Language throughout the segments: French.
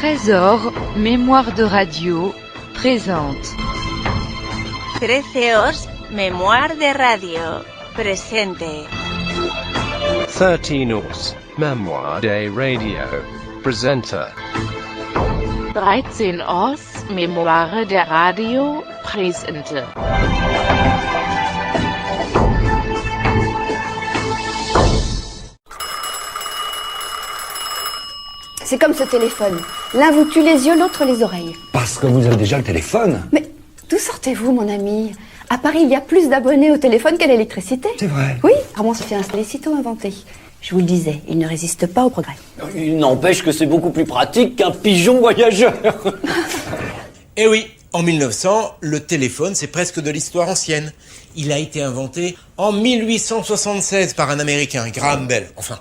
Trésor, mémoire de radio, présente. 13 mémoire de radio, presente. 13 mémoire de radio, presente. 13 mémoire de radio, presente. C'est comme ce téléphone. L'un vous tue les yeux, l'autre les oreilles. Parce que vous avez déjà le téléphone. Mais d'où sortez-vous, mon ami? À Paris, il y a plus d'abonnés au téléphone qu'à l'électricité. C'est vrai. Oui, Armand se fait installer sitôt inventé. Je vous le disais, il ne résiste pas au progrès. Il n'empêche que c'est beaucoup plus pratique qu'un pigeon voyageur. Eh oui, en 1900, le téléphone, c'est presque de l'histoire ancienne. Il a été inventé en 1876 par un Américain, Graham Bell. Enfin,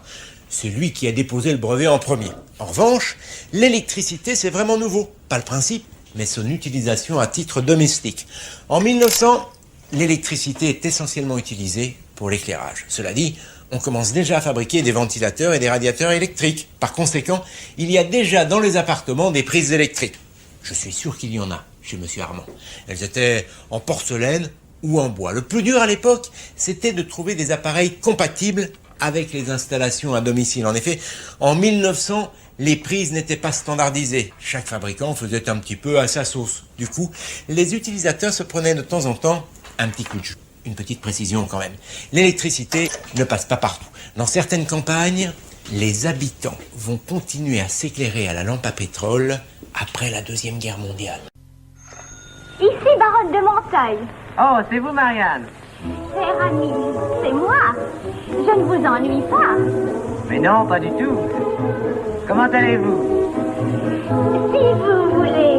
c'est lui qui a déposé le brevet en premier. En revanche, l'électricité, c'est vraiment nouveau. Pas le principe, mais son utilisation à titre domestique. En 1900, l'électricité est essentiellement utilisée pour l'éclairage. Cela dit, on commence déjà à fabriquer des ventilateurs et des radiateurs électriques. Par conséquent, il y a déjà dans les appartements des prises électriques. Je suis sûr qu'il y en a chez Monsieur Armand. Elles étaient en porcelaine ou en bois. Le plus dur à l'époque, c'était de trouver des appareils compatibles avec les installations à domicile. En effet, en 1900, les prises n'étaient pas standardisées. Chaque fabricant faisait un petit peu à sa sauce. Du coup, les utilisateurs se prenaient de temps en temps un petit coup de jeu. Une petite précision quand même. L'électricité ne passe pas partout. Dans certaines campagnes, les habitants vont continuer à s'éclairer à la lampe à pétrole après la Deuxième Guerre mondiale. Ici, baronne de Montreuil. Oh, c'est vous, Marianne. Cher ami, c'est moi. Je ne vous ennuie pas. Mais non, pas du tout. Comment allez-vous? Si vous voulez,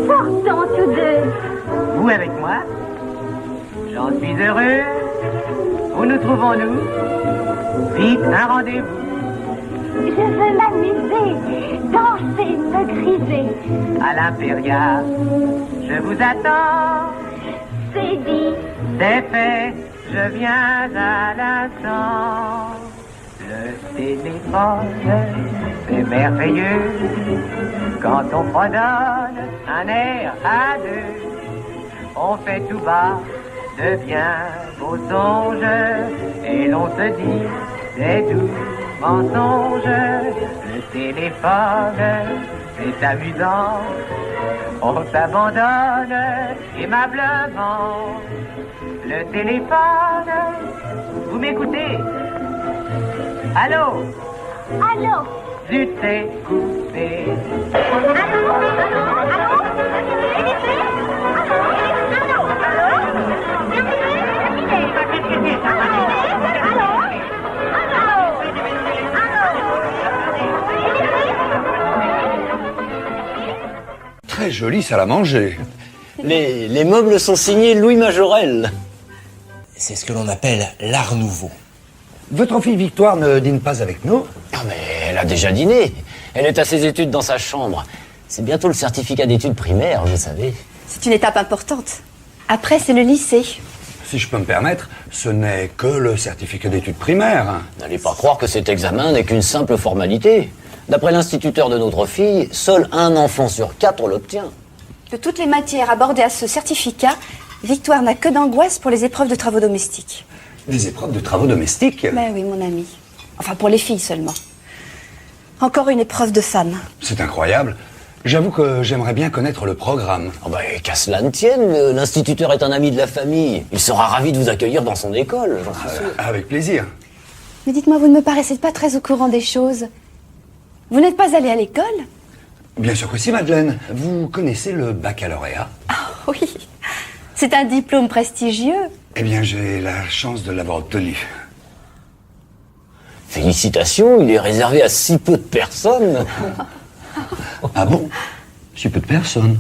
sortons tous deux. Vous avec moi? J'en suis heureux. Où nous trouvons-nous? Vite, un rendez-vous. Je veux m'amuser, danser, me griser. À l'Impérial, je vous attends. C'est dit. C'est fait, je viens à l'instant. Le téléphone, c'est merveilleux. Quand on fredonne un air à deux, on fait tout bas de bien beaux songes. Et l'on se dit des doux mensonges. Le téléphone, c'est amusant. On s'abandonne aimablement. Le téléphone, vous m'écoutez? Allô? Allô? Zut, c'est coupé. Très joli salle à manger. Les meubles sont signés Louis Majorel. C'est ce que l'on appelle l'art nouveau. Votre fille Victoire ne dîne pas avec nous? Ah mais elle a déjà dîné. Elle est à ses études dans sa chambre. C'est bientôt le certificat d'études primaires, vous savez. C'est une étape importante. Après, c'est le lycée. Si je peux me permettre, ce n'est que le certificat d'études primaires. N'allez pas croire que cet examen n'est qu'une simple formalité. D'après l'instituteur de notre fille, seul un enfant sur 4 l'obtient. De toutes les matières abordées à ce certificat, Victoire n'a que d'angoisse pour les épreuves de travaux domestiques. Des épreuves de travaux domestiques? Ben oui, mon ami. Enfin, pour les filles seulement. Encore une épreuve de femme. C'est incroyable. J'avoue que j'aimerais bien connaître le programme. Oh qu'à cela ne tienne, l'instituteur est un ami de la famille. Il sera ravi de vous accueillir dans son école, j'en suis sûr. Avec plaisir. Mais dites-moi, vous ne me paraissez pas très au courant des choses. Vous n'êtes pas allé à l'école? Bien sûr que si, Madeleine. Vous connaissez le baccalauréat? Ah oui, c'est un diplôme prestigieux. Eh bien, j'ai la chance de l'avoir obtenu. Félicitations, il est réservé à si peu de personnes. Ah bon? Si peu de personnes.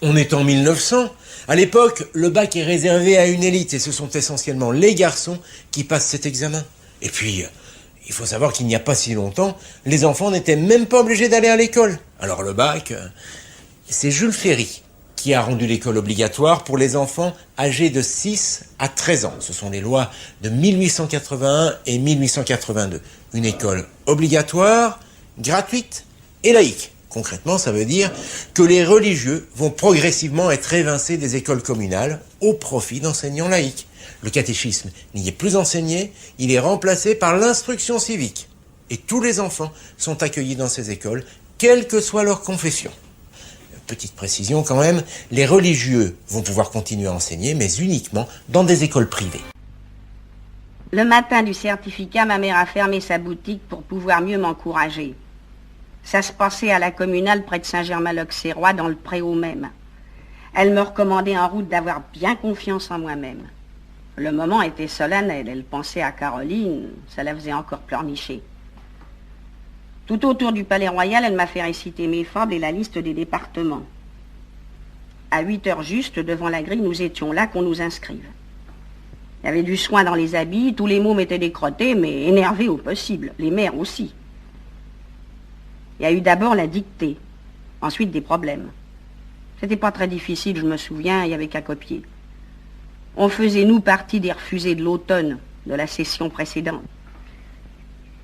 On est en 1900. À l'époque, le bac est réservé à une élite et ce sont essentiellement les garçons qui passent cet examen. Et puis, il faut savoir qu'il n'y a pas si longtemps, les enfants n'étaient même pas obligés d'aller à l'école. Alors le bac, c'est Jules Ferry qui a rendu l'école obligatoire pour les enfants âgés de 6 à 13 ans. Ce sont les lois de 1881 et 1882. Une école obligatoire, gratuite et laïque. Concrètement, ça veut dire que les religieux vont progressivement être évincés des écoles communales au profit d'enseignants laïcs. Le catéchisme n'y est plus enseigné, il est remplacé par l'instruction civique. Et tous les enfants sont accueillis dans ces écoles, quelle que soit leur confession. Petite précision quand même, les religieux vont pouvoir continuer à enseigner, mais uniquement dans des écoles privées. Le matin du certificat, ma mère a fermé sa boutique pour pouvoir mieux m'encourager. Ça se passait à la communale près de Saint-Germain-l'Auxerrois, dans le Préau même. Elle me recommandait en route d'avoir bien confiance en moi-même. Le moment était solennel, elle pensait à Caroline, ça la faisait encore pleurnicher. Tout autour du palais royal, elle m'a fait réciter mes fables et la liste des départements. À 8h juste, devant la grille, nous étions là qu'on nous inscrive. Il y avait du soin dans les habits, tous les mômes étaient décrotés, mais énervés au possible, les mères aussi. Il y a eu d'abord la dictée, ensuite des problèmes. C'était pas très difficile, je me souviens, il n'y avait qu'à copier. On faisait, nous, partie des refusés de l'automne, de la session précédente.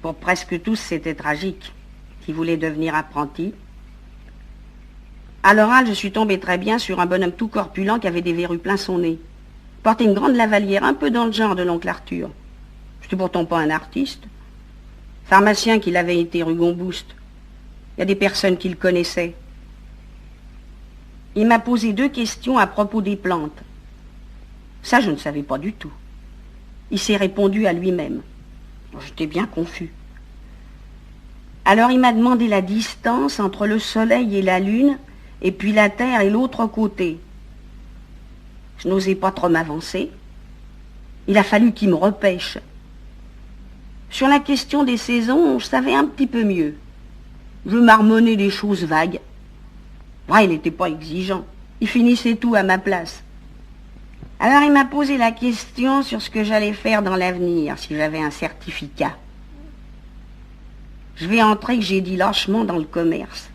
Pour presque tous, c'était tragique, qui voulaient devenir apprentis. À l'oral, je suis tombée très bien sur un bonhomme tout corpulent qui avait des verrues plein son nez. Portait une grande lavalière, un peu dans le genre de l'oncle Arthur. J'étais pourtant pas un artiste. Pharmacien qu'il avait été rue Gomboust. Il y a des personnes qui le connaissaient. Il m'a posé 2 questions à propos des plantes. Ça, je ne savais pas du tout. Il s'est répondu à lui-même. J'étais bien confus. Alors il m'a demandé la distance entre le soleil et la lune, et puis la terre et l'autre côté. Je n'osais pas trop m'avancer. Il a fallu qu'il me repêche. Sur la question des saisons, je savais un petit peu mieux. Je marmonnais des choses vagues. Ouais, il n'était pas exigeant. Il finissait tout à ma place. Alors il m'a posé la question sur ce que j'allais faire dans l'avenir, si j'avais un certificat. Je vais entrer, que j'ai dit lâchement, dans le commerce.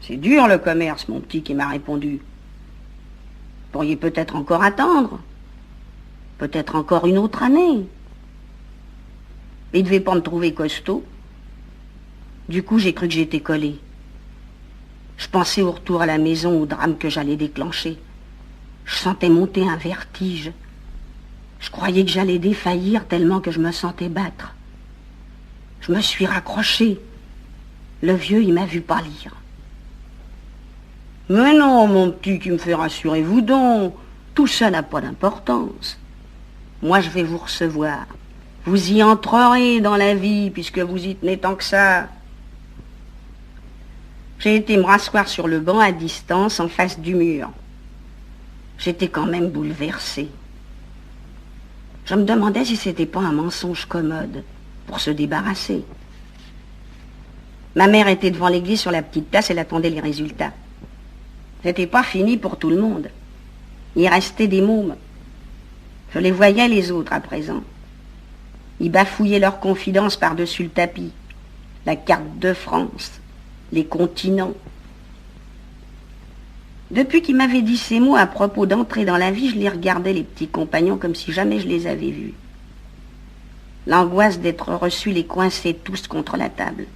C'est dur le commerce, mon petit, qui m'a répondu. Vous pourriez peut-être encore attendre. Peut-être encore une autre année. Il ne devait pas me trouver costaud. Du coup, j'ai cru que j'étais collée. Je pensais au retour à la maison, au drame que j'allais déclencher. Je sentais monter un vertige. Je croyais que j'allais défaillir tellement que je me sentais battre. Je me suis raccrochée. Le vieux, il m'a vu pâlir. Mais non, mon petit, qui me fait rassurez-vous donc. Tout ça n'a pas d'importance. Moi, je vais vous recevoir. Vous y entrerez dans la vie, puisque vous y tenez tant que ça. J'ai été me rasseoir sur le banc à distance, en face du mur. J'étais quand même bouleversée. Je me demandais si c'était pas un mensonge commode pour se débarrasser. Ma mère était devant l'église sur la petite place, elle attendait les résultats. C'était pas fini pour tout le monde. Il restait des mômes. Je les voyais les autres à présent. Ils bafouillaient leurs confidences par-dessus le tapis. La carte de France, les continents. Depuis qu'il m'avait dit ces mots à propos d'entrer dans la vie, je les regardais, les petits compagnons, comme si jamais je les avais vus. L'angoisse d'être reçus les coinçait tous contre la table.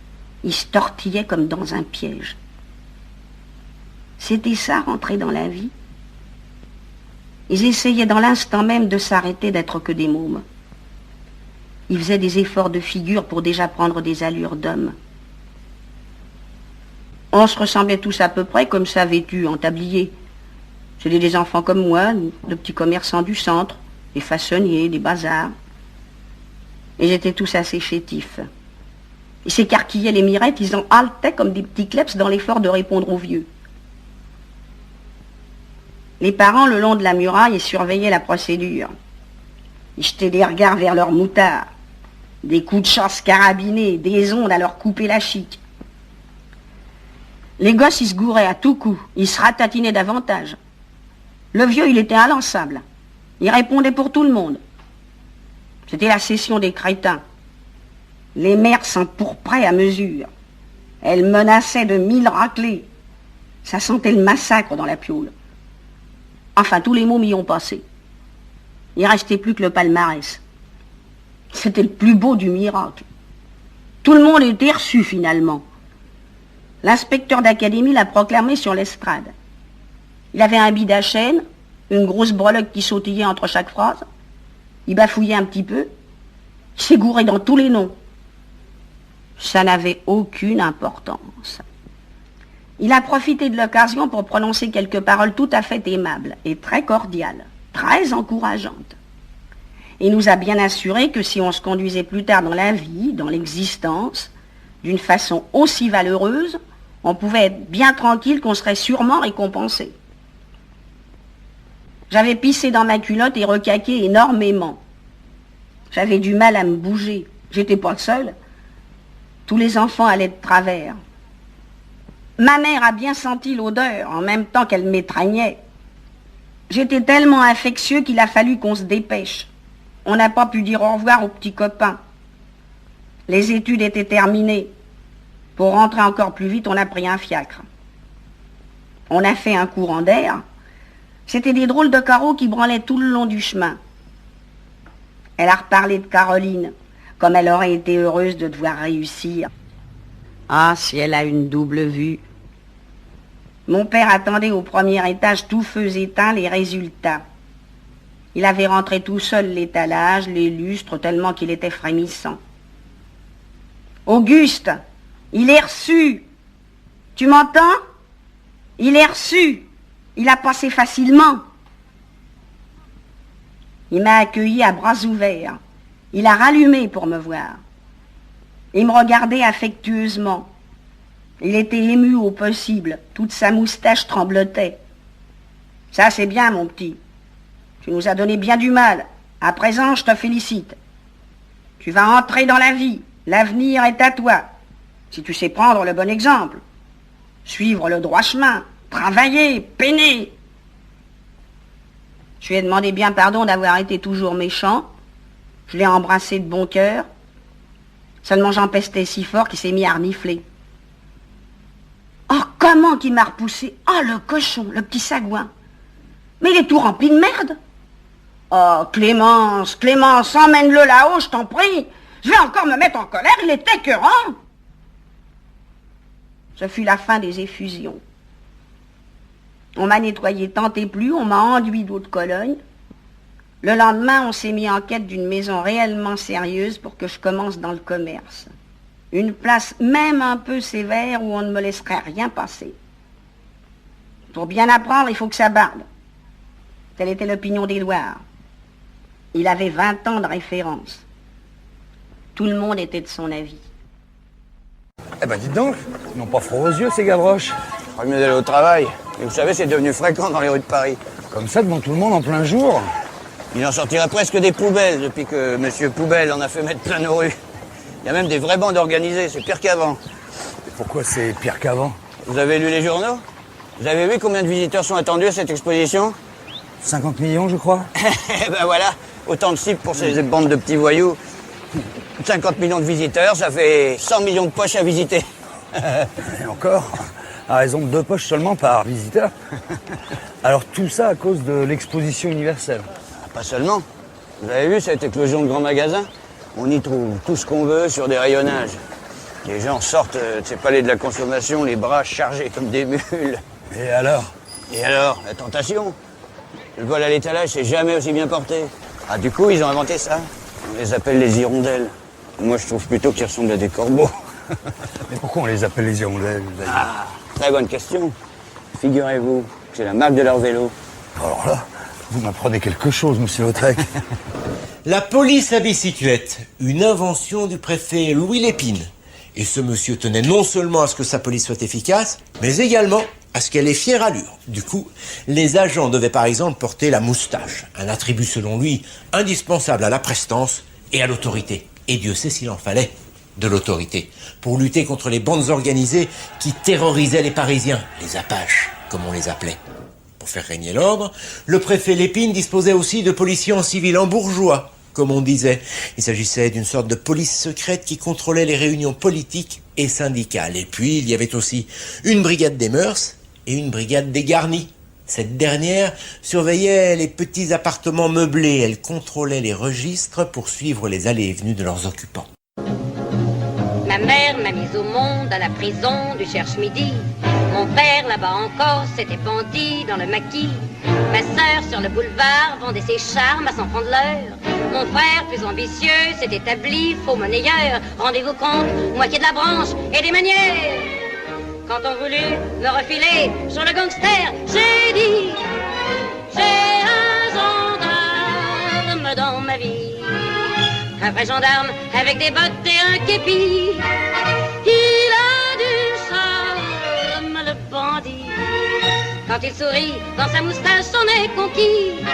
Ils se tortillaient comme dans un piège. C'était ça, rentrer dans la vie. Ils essayaient dans l'instant même de s'arrêter d'être que des mômes. Ils faisaient des efforts de figure pour déjà prendre des allures d'hommes. On se ressemblait tous à peu près comme ça, vêtus en tablier. C'était des enfants comme moi, de petits commerçants du centre, des façonniers, des bazars. Ils étaient tous assez chétifs. Ils s'écarquillaient les mirettes, ils en haletaient comme des petits kleps dans l'effort de répondre aux vieux. Les parents, le long de la muraille, surveillaient la procédure. Ils jetaient des regards vers leurs moutards, des coups de chasse carabinés, des ondes à leur couper la chique. Les gosses, ils se gouraient à tout coup, ils se ratatinaient davantage. Le vieux, il était inlassable. Il répondait pour tout le monde. C'était la session des crétins. Les mères s'empourpraient à mesure. Elles menaçaient de 1000 raclées. Ça sentait le massacre dans la piaule. Enfin, tous les mômes y ont passé. Il restait plus que le palmarès. C'était le plus beau du miracle. Tout le monde était reçu finalement. L'inspecteur d'académie l'a proclamé sur l'estrade. Il avait un bide à chaîne, une grosse breloque qui sautillait entre chaque phrase. Il bafouillait un petit peu. Il s'est gouré dans tous les noms. Ça n'avait aucune importance. Il a profité de l'occasion pour prononcer quelques paroles tout à fait aimables et très cordiales, très encourageantes. Il nous a bien assuré que si on se conduisait plus tard dans la vie, dans l'existence, d'une façon aussi valeureuse, on pouvait être bien tranquille qu'on serait sûrement récompensé. J'avais pissé dans ma culotte et recaqué énormément. J'avais du mal à me bouger. J'étais pas seule. Tous les enfants allaient de travers. Ma mère a bien senti l'odeur, en même temps qu'elle m'étreignait. J'étais tellement infectieux qu'il a fallu qu'on se dépêche. On n'a pas pu dire au revoir aux petits copains. Les études étaient terminées. Pour rentrer encore plus vite, on a pris un fiacre. On a fait un courant d'air. C'était des drôles de carreaux qui branlaient tout le long du chemin. Elle a reparlé de Caroline, comme elle aurait été heureuse de devoir réussir. Ah, si elle a une double vue. Mon père attendait au premier étage tout feu éteint les résultats. Il avait rentré tout seul l'étalage, les lustres, tellement qu'il était frémissant. Auguste, il est reçu. Tu m'entends? Il est reçu. Il a passé facilement. Il m'a accueilli à bras ouverts. Il a rallumé pour me voir. Il me regardait affectueusement. Il était ému au possible. Toute sa moustache tremblotait. Ça, c'est bien, mon petit. Tu nous as donné bien du mal. À présent, je te félicite. Tu vas entrer dans la vie. L'avenir est à toi. Si tu sais prendre le bon exemple. Suivre le droit chemin. Travailler, peiner. Je lui ai demandé bien pardon d'avoir été toujours méchant. Je l'ai embrassé de bon cœur. Seulement j'empestais si fort qu'il s'est mis à renifler. Oh, comment qu'il m'a repoussé. Oh, le cochon, le petit sagouin. Mais il est tout rempli de merde. Oh, Clémence, Clémence, emmène-le là-haut, je t'en prie. Je vais encore me mettre en colère, il est écœurant. Ce fut la fin des effusions. On m'a nettoyé tant et plus, on m'a enduit d'eau de Cologne. Le lendemain, on s'est mis en quête d'une maison réellement sérieuse pour que je commence dans le commerce. Une place même un peu sévère où on ne me laisserait rien passer. Pour bien apprendre, il faut que ça barde. Telle était l'opinion d'Édouard. Il avait 20 ans de référence. Tout le monde était de son avis. Eh ben dites donc, ils n'ont pas froid aux yeux ces Gavroches. Pas mieux d'aller au travail. Et vous savez, c'est devenu fréquent dans les rues de Paris. Comme ça, devant tout le monde en plein jour. Il en sortirait presque des poubelles depuis que Monsieur Poubelle en a fait mettre plein nos rues. Il y a même des vraies bandes organisées, c'est pire qu'avant. Pourquoi c'est pire qu'avant? Vous avez lu les journaux? Vous avez vu combien de visiteurs sont attendus à cette exposition? 50 millions, je crois. Eh ben voilà, autant de cibles pour ces bandes de petits voyous. 50 millions de visiteurs, ça fait 100 millions de poches à visiter. Et encore, à raison de 2 poches seulement par visiteur. Alors tout ça à cause de l'exposition universelle. Pas seulement. Vous avez vu cette éclosion de grands magasins? On y trouve tout ce qu'on veut sur des rayonnages. Les gens sortent de ces palais de la consommation, les bras chargés comme des mules. Et alors? Et alors, la tentation? Le vol à l'étalage, c'est jamais aussi bien porté. Ah, du coup, ils ont inventé ça. On les appelle les hirondelles. Moi, je trouve plutôt qu'ils ressemblent à des corbeaux. Mais pourquoi on les appelle les hirondelles? Ah, très bonne question. Figurez-vous que c'est la marque de leur vélo. Alors là, vous m'apprenez quelque chose, monsieur Lautrec. La police à bicyclette, une invention du préfet Louis Lépine. Et ce monsieur tenait non seulement à ce que sa police soit efficace, mais également à ce qu'elle ait fière allure. Du coup, les agents devaient par exemple porter la moustache, un attribut selon lui indispensable à la prestance et à l'autorité. Et Dieu sait s'il en fallait de l'autorité, pour lutter contre les bandes organisées qui terrorisaient les Parisiens, les Apaches, comme on les appelait. Pour faire régner l'ordre, le préfet Lépine disposait aussi de policiers en civil, en bourgeois, comme on disait. Il s'agissait d'une sorte de police secrète qui contrôlait les réunions politiques et syndicales. Et puis, il y avait aussi une brigade des mœurs et une brigade des garnis. Cette dernière surveillait les petits appartements meublés. Elle contrôlait les registres pour suivre les allées et venues de leurs occupants. Ma mère m'a mise au monde à la prison du Cherche-Midi. Mon père là-bas encore s'était pendu dans le maquis. Ma sœur sur le boulevard vendait ses charmes à s'en prendre l'heure. Mon frère plus ambitieux s'est établi faux monnayeur. Rendez-vous compte, moitié de la branche et des manières. Quand on voulut me refiler sur le gangster, j'ai dit j'ai un gendarme dans ma vie. Un vrai gendarme avec des bottes et un képi. Il a du charme, le bandit. Quand il sourit, dans sa moustache, on est conquis.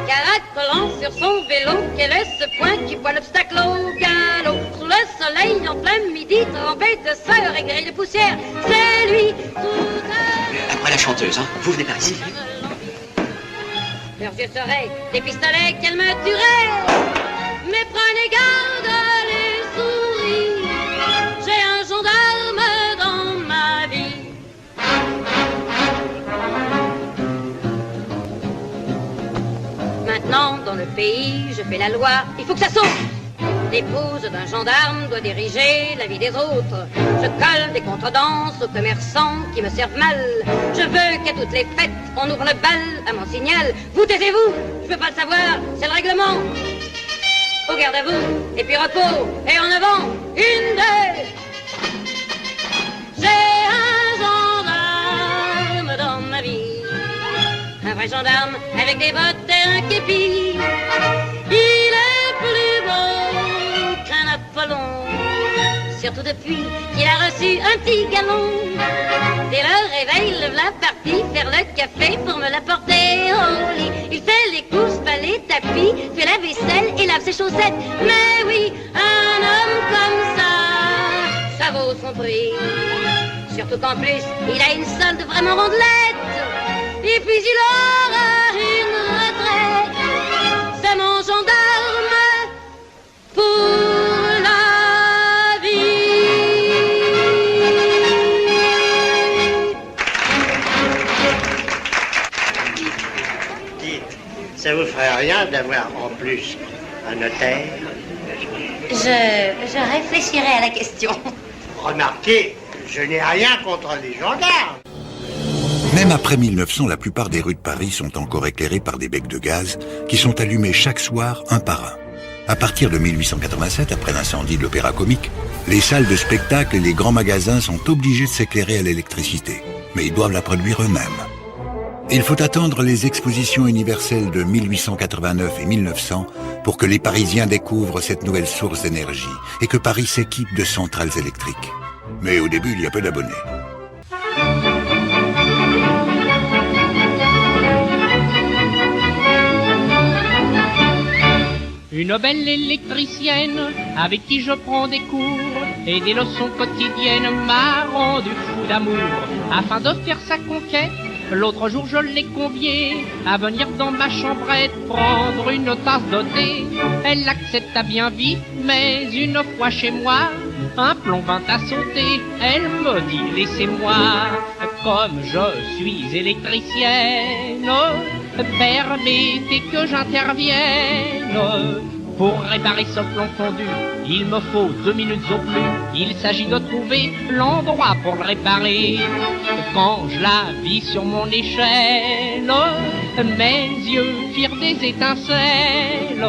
Caracolant sur son vélo, quel est ce point qui voit l'obstacle au galop? Sous le soleil, en plein midi, trempé de sueur et gris de poussière, c'est lui tout à... Après la chanteuse, hein, vous venez par ici. Leurs yeux seraient des pistolets qu'elle me tuerait. Mais prenez garde, les souris, j'ai un gendarme dans ma vie. Maintenant, dans le pays, je fais la loi, il faut que ça saute. L'épouse d'un gendarme doit diriger la vie des autres. Je colle des contredanses aux commerçants qui me servent mal. Je veux qu'à toutes les fêtes, on ouvre le bal à mon signal. Vous taisez-vous, je veux pas le savoir, c'est le règlement. Au garde à vous, et puis repos, et en avant, une, deux. J'ai un gendarme dans ma vie. Un vrai gendarme avec des bottes et un képi. Il est plus beau qu'un Apollon, surtout depuis qu'il a reçu un petit galon. Dès le réveil, le voilà parti faire le café pour me l'apporter au lit. Il fait les courses, balai, tapis, fait la vaisselle et lave ses chaussettes. Mais oui, un homme comme ça vaut son prix. Surtout qu'en plus, il a une solde vraiment rondelette. Et puis il aura une retraite. C'est mon gendarme pour la vie. Dites, ça vous ferait rien d'avoir en plus un notaire? Je réfléchirai à la question. Remarquez, je n'ai rien contre les gendarmes. Même après 1900, la plupart des rues de Paris sont encore éclairées par des becs de gaz qui sont allumés chaque soir un par un. À partir de 1887, après l'incendie de l'Opéra Comique, les salles de spectacle et les grands magasins sont obligés de s'éclairer à l'électricité, mais ils doivent la produire eux-mêmes. Il faut attendre les expositions universelles de 1889 et 1900 pour que les Parisiens découvrent cette nouvelle source d'énergie et que Paris s'équipe de centrales électriques. Mais au début, il y a peu d'abonnés. Une belle électricienne avec qui je prends des cours et des leçons quotidiennes m'a rendu fou d'amour. Afin de faire sa conquête, l'autre jour je l'ai conviée à venir dans ma chambrette prendre une tasse de thé. Elle accepta bien vite, mais une fois chez moi, un plomb vint à sauter. Elle me dit laissez-moi, comme je suis électricienne, permettez que j'intervienne. Pour réparer ce plomb fondu, il me faut 2 minutes au plus. Il s'agit de trouver l'endroit pour le réparer. Quand je la vis sur mon échelle, mes yeux firent des étincelles.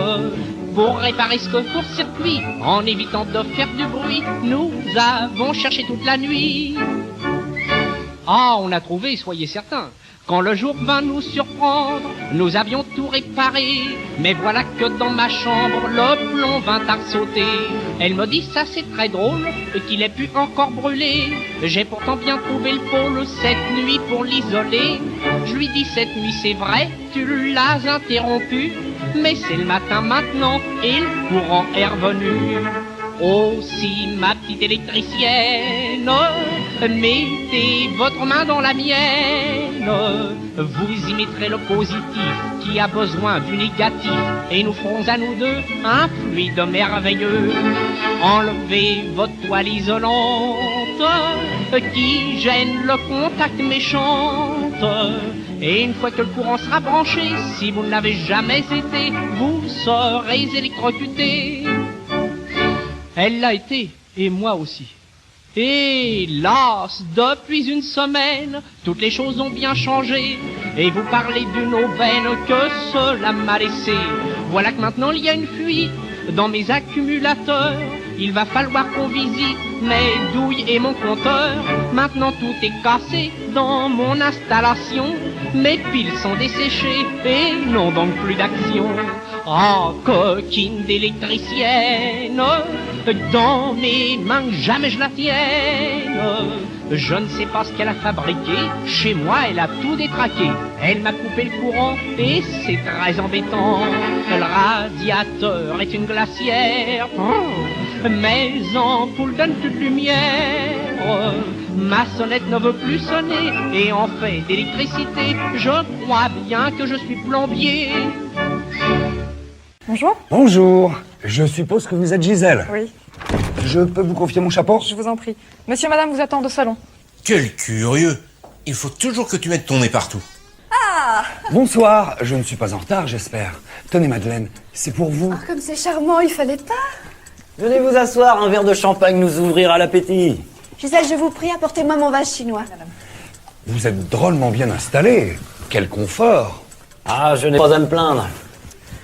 Pour réparer ce court-circuit, en évitant de faire du bruit, nous avons cherché toute la nuit. Ah, on a trouvé, soyez certains. Quand le jour vint nous surprendre, nous avions tout réparé. Mais voilà que dans ma chambre, le plomb vint à sauter. Elle me dit, ça c'est très drôle, qu'il ait pu encore brûler. J'ai pourtant bien trouvé le pôle cette nuit pour l'isoler. Je lui dis, cette nuit c'est vrai, tu l'as interrompu. Mais c'est le matin maintenant, et le courant est revenu. Aussi, ma petite électricienne, mettez votre main dans la mienne. Vous y mettrez le positif qui a besoin du négatif, et nous ferons à nous deux un fluide merveilleux. Enlevez votre toile isolante qui gêne le contact méchante. Et une fois que le courant sera branché, si vous ne l'avez jamais été, vous serez électrocuté. Elle l'a été, Et moi aussi. Hélas, depuis une semaine, toutes les choses ont bien changé. Et vous parlez d'une aubaine que cela m'a laissé. Voilà que maintenant il y a une fuite dans mes accumulateurs. Il va falloir qu'on visite mes douilles et mon compteur. Maintenant tout est cassé dans mon installation. Mes piles sont desséchées et n'ont donc plus d'action. Ah, coquine d'électricienne, dans mes mains jamais je la tienne. Je ne sais pas ce qu'elle a fabriqué, chez moi elle a tout détraqué. Elle m'a coupé le courant et c'est très embêtant. Le radiateur est une glacière, mes ampoules donnent plus de lumière. Ma sonnette ne veut plus sonner et en fait d'électricité, je crois bien que je suis plombier. Bonjour. Bonjour. Je suppose que vous êtes Gisèle. Oui. Je peux vous confier mon chapeau? Je vous en prie. Monsieur, madame vous attendent au salon. Quel curieux. Il faut toujours que tu mettes ton nez partout. Ah! Bonsoir. Je ne suis pas en retard, j'espère. Tenez, Madeleine, c'est pour vous. Oh, comme c'est charmant, il fallait pas. Venez vous asseoir, un verre de champagne nous ouvrira l'appétit. Gisèle, je vous prie, apportez-moi mon vase chinois. Vous êtes drôlement bien installé. Quel confort. Ah, je n'ai pas à me plaindre.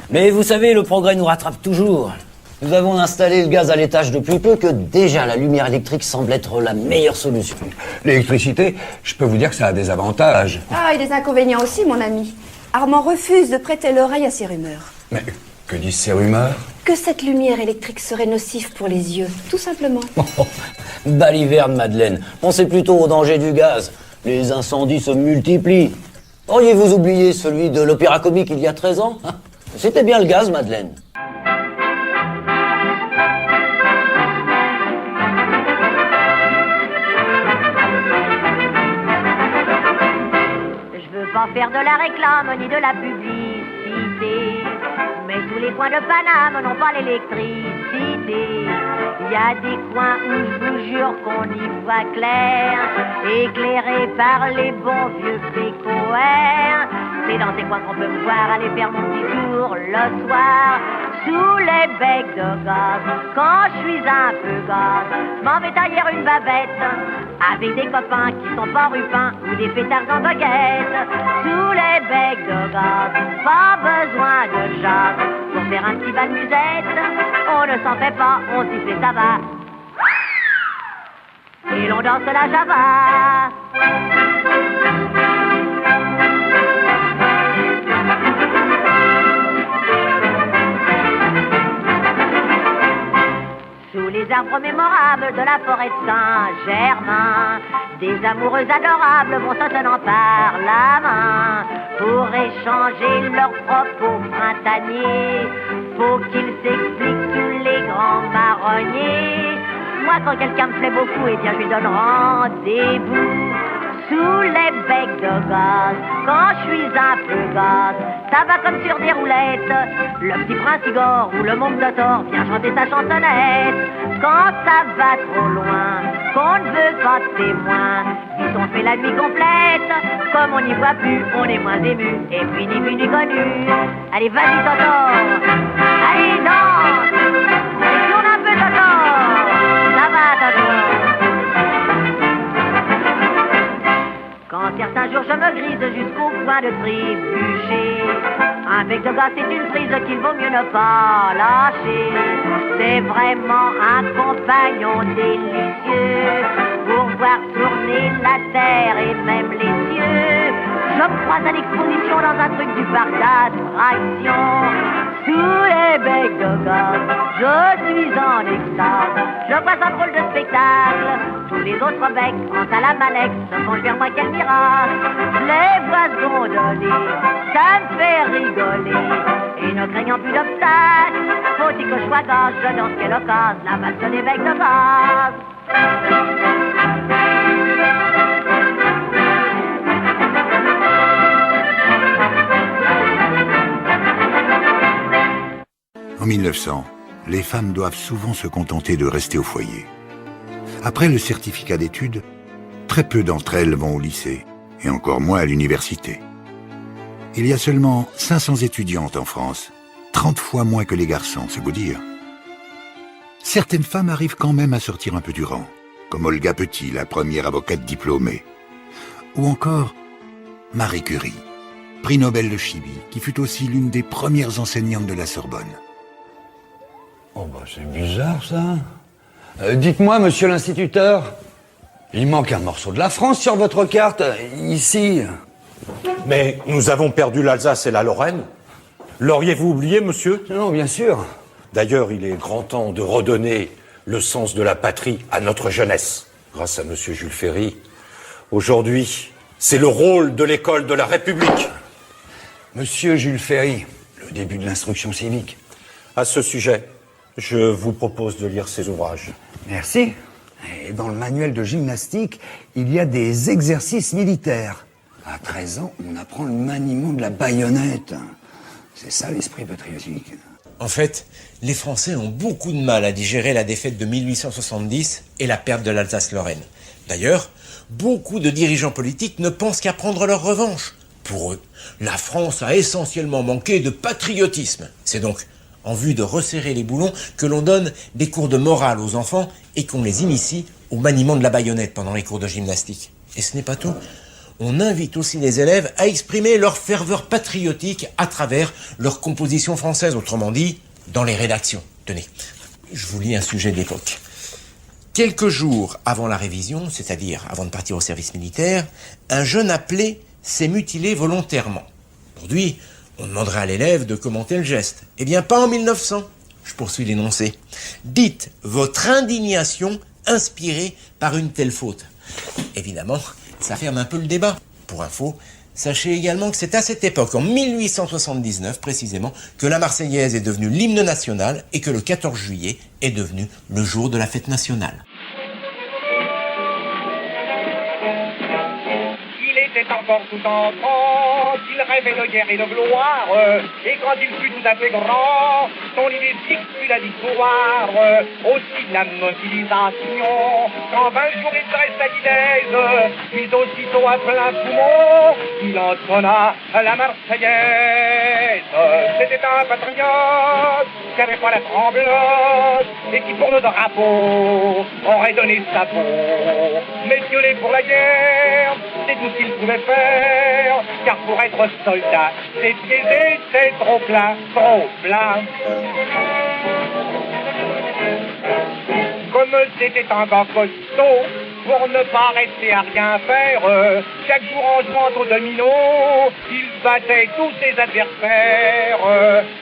Mais vous savez, le progrès nous rattrape toujours. Nous avons installé le gaz à l'étage depuis peu que déjà la lumière électrique semble être la meilleure solution. L'électricité, je peux vous dire que ça a des avantages. Ah, et des inconvénients aussi, mon ami. Armand refuse de prêter l'oreille à ces rumeurs. Mais que disent ces rumeurs? Que cette lumière électrique serait nocive pour les yeux, tout simplement. Baliverne, Madeleine. Pensez plutôt au danger du gaz. Les incendies se multiplient. Auriez-vous oublié celui de l'Opéra Comique il y a 13 ans? C'était bien le gaz, Madeleine. Je veux pas faire de la réclame ni de la publicité, mais tous les coins de Paname n'ont pas l'électricité. Il y a des coins où je vous jure qu'on y voit clair, éclairé par les bons vieux PQR. C'est dans ces coins qu'on peut me voir aller faire mon petit tour le soir, sous les becs de gaz. Quand je suis un peu gaz, je m'en vais tailler une babette avec des copains qui sont pas rupins ou des pétards en baguette. Sous les becs de gaz, pas besoin de jazz pour faire un petit bal musette. On ne s'en fait pas, on siffle et ça va. Et l'on danse la java. Sous les arbres mémorables de la forêt de Saint-Germain, des amoureuses adorables vont se tenant par la main pour échanger leurs propos printaniers. Faut qu'ils s'expliquent tous les grands marronniers. Moi, quand quelqu'un me plaît beaucoup, eh bien, je lui donne rendez-vous sous les becs de gaz. Quand je suis un peu gaz, ça va comme sur des roulettes. Le petit prince Igor ou le môme de Thor vient chanter sa chansonnette. Quand ça va trop loin, qu'on ne veut pas de témoin, vite on fait la nuit complète. Comme on n'y voit plus, on est moins ému. Et puis ni vu ni connu. Allez, vas-y Totor, allez danse, et tourne un peu Totor. Ça va Totor. Quand certains jours je me grise jusqu'au point de trébucher, un bec de gaz c'est une prise qu'il vaut mieux ne pas lâcher. C'est vraiment un compagnon délicieux pour voir tourner la terre et même les cieux. Je me croise à l'exposition dans un truc du parc d'attraction. Sous les becs de gaz, je suis en extase. Je passe un drôle de spectacle. Tous les autres becs en salle à Malex se penchent vers moi, quel miracle. Les vois gondoler, ça me fait rigoler. Et ne craignant plus d'obstacles, faut-il que je sois gaz, je danse quelle occasion, la valse des becs de gaz. En 1900, les femmes doivent souvent se contenter de rester au foyer. Après le certificat d'études, très peu d'entre elles vont au lycée, et encore moins à l'université. Il y a seulement 500 étudiantes en France, 30 fois moins que les garçons, c'est vous dire. certaines femmes arrivent quand même à sortir un peu du rang, comme Olga Petit, la première avocate diplômée. Ou encore Marie Curie, prix Nobel de chimie, qui fut aussi l'une des premières enseignantes de la Sorbonne. Oh bah c'est bizarre ça. Dites-moi, monsieur l'instituteur, il manque un morceau de la France sur votre carte, ici. Mais nous avons perdu l'Alsace et la Lorraine. L'auriez-vous oublié, monsieur? Non, bien sûr. D'ailleurs, il est grand temps de redonner le sens de la patrie à notre jeunesse, grâce à monsieur Jules Ferry. Aujourd'hui, c'est le rôle de l'école de la République. Monsieur Jules Ferry, le début de l'instruction civique. À ce sujet, je vous propose de lire ses ouvrages. Merci. Et dans le manuel de gymnastique, il y a des exercices militaires. À 13 ans, on apprend le maniement de la baïonnette. C'est ça l'esprit patriotique. En fait, les Français ont beaucoup de mal à digérer la défaite de 1870 et la perte de l'Alsace-Lorraine. D'ailleurs, beaucoup de dirigeants politiques ne pensent qu'à prendre leur revanche. Pour eux, la France a essentiellement manqué de patriotisme. C'est donc en vue de resserrer les boulons que l'on donne des cours de morale aux enfants et qu'on les initie au maniement de la baïonnette pendant les cours de gymnastique. Et ce n'est pas tout. On invite aussi les élèves à exprimer leur ferveur patriotique à travers leur composition française, autrement dit, dans les rédactions. Tenez, je vous lis un sujet d'époque. Quelques jours avant la révision, c'est-à-dire avant de partir au service militaire, un jeune appelé s'est mutilé volontairement. Aujourd'hui, on demanderait à l'élève de commenter le geste. Eh bien, pas en 1900. Je poursuis l'énoncé. Dites votre indignation inspirée par une telle faute. Évidemment, ça ferme un peu le débat. Pour info, sachez également que c'est à cette époque, en 1879 précisément, que la Marseillaise est devenue l'hymne national et que le 14 juillet est devenu le jour de la fête nationale. Encore tout enfant, il rêvait de guerre et de gloire, et quand il fut tout à fait grand, son idée fixe fut la victoire, aussi de la mobilisation, qu'en 20 jours il dresse sa guidaise, puis aussitôt à plein poumon, il entonna la Marseillaise. C'était un patriote qui avait pas la tremblote, et qui pour le drapeau aurait donné sa peau. Mais violer pour la guerre, c'est tout ce qu'il pouvait faire, car pour être soldat, ses pieds étaient trop plats, trop plats. Comme c'était un gars costaud, pour ne pas rester à rien faire, chaque jour en jouant au domino, il battait tous ses adversaires.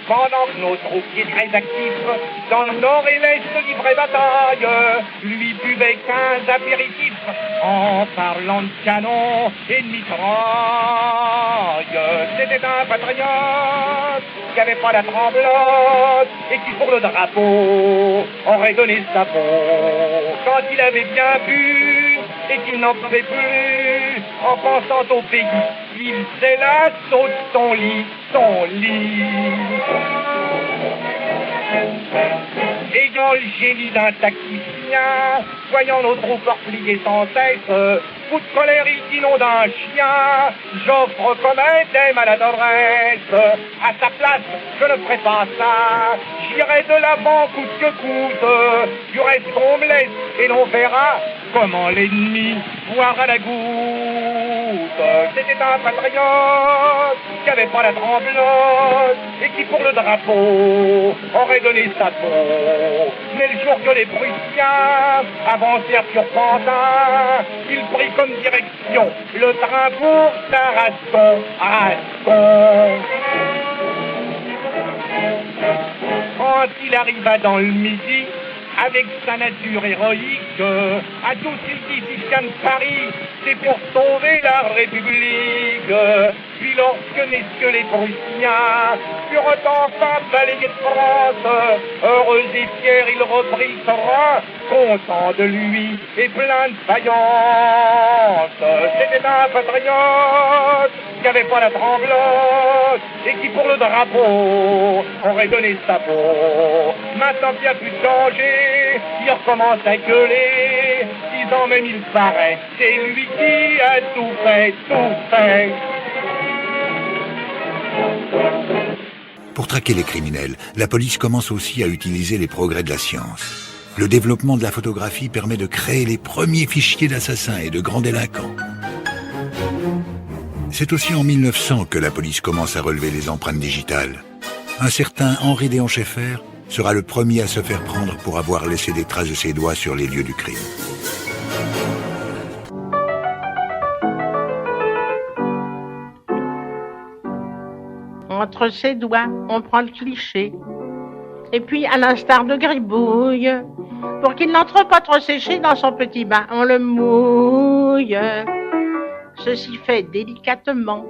Pendant que nos troupes qui étaient très actifs, dans le nord et l'est livraient bataille, lui buvait 15 apéritifs, en parlant de canon et de mitraille. C'était un patriote qui avait pas la tremblote, et qui pour le drapeau aurait donné sa peau. Quand il avait bien bu, et qu'il n'en pouvait plus, en pensant au pays, il faisait l'assaut de son lit, son lit. Ayant le génie d'un tacticien, voyant nos troupes replier sans cesse, coup de colère il dit non d'un chien, j'offre comme des maladresses. À sa place, je ne ferai pas ça, j'irai de l'avant coûte que coûte, du reste qu'on me laisse et l'on verra comment l'ennemi boira la goutte. C'était un patriote qui avait pas la tremblote et qui pour le drapeau aurait donné sa peau. Mais le jour que les Prussiens avancèrent sur Pantin, il prit comme direction le train pour Tarascon, Rascon. Quand il arriva dans le Midi, avec sa nature héroïque, à tous il dit si je gagne Paris, c'est pour sauver la République. Puis lorsque messieurs les Prussiens furent enfin balayés de France, heureux et fiers il reprit le terrain, content de lui et plein de vaillance. C'était un patriote qui avait pas la tremblote et qui pour le drapeau aurait donné sa peau. Maintenant qu'il n'y a plus de danger, il recommence à gueuler, disant même il paraît, c'est lui qui a tout fait, tout fait. Pour traquer les criminels, la police commence aussi à utiliser les progrès de la science. le développement de la photographie permet de créer les premiers fichiers d'assassins et de grands délinquants. C'est aussi en 1900 que la police commence à relever les empreintes digitales. Un certain Henri Déon Schaeffer sera le premier à se faire prendre pour avoir laissé des traces de ses doigts sur les lieux du crime. Entre ses doigts, on prend le cliché. Et puis, à l'instar de Gribouille, pour qu'il n'entre pas trop séché dans son petit bain, on le mouille. Ceci fait délicatement,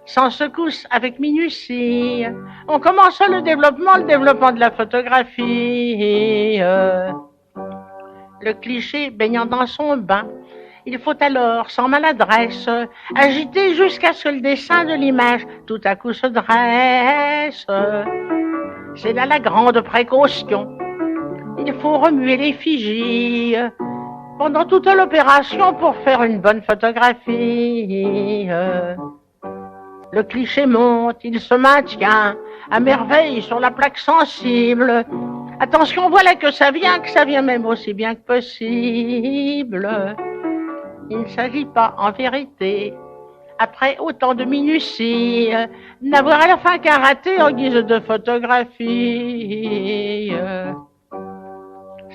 sans secousse, avec minutie. On commence le développement de la photographie. Le cliché baignant dans son bain, il faut alors, sans maladresse, agiter jusqu'à ce que le dessin de l'image tout à coup se dresse. C'est là la grande précaution. Il faut remuer l'effigie pendant toute l'opération pour faire une bonne photographie. Le cliché monte, il se maintient à merveille sur la plaque sensible. Attention, voilà que ça vient même aussi bien que possible. Il ne s'agit pas, en vérité, après autant de minutie, n'avoir à la fin qu'un raté en guise de photographie.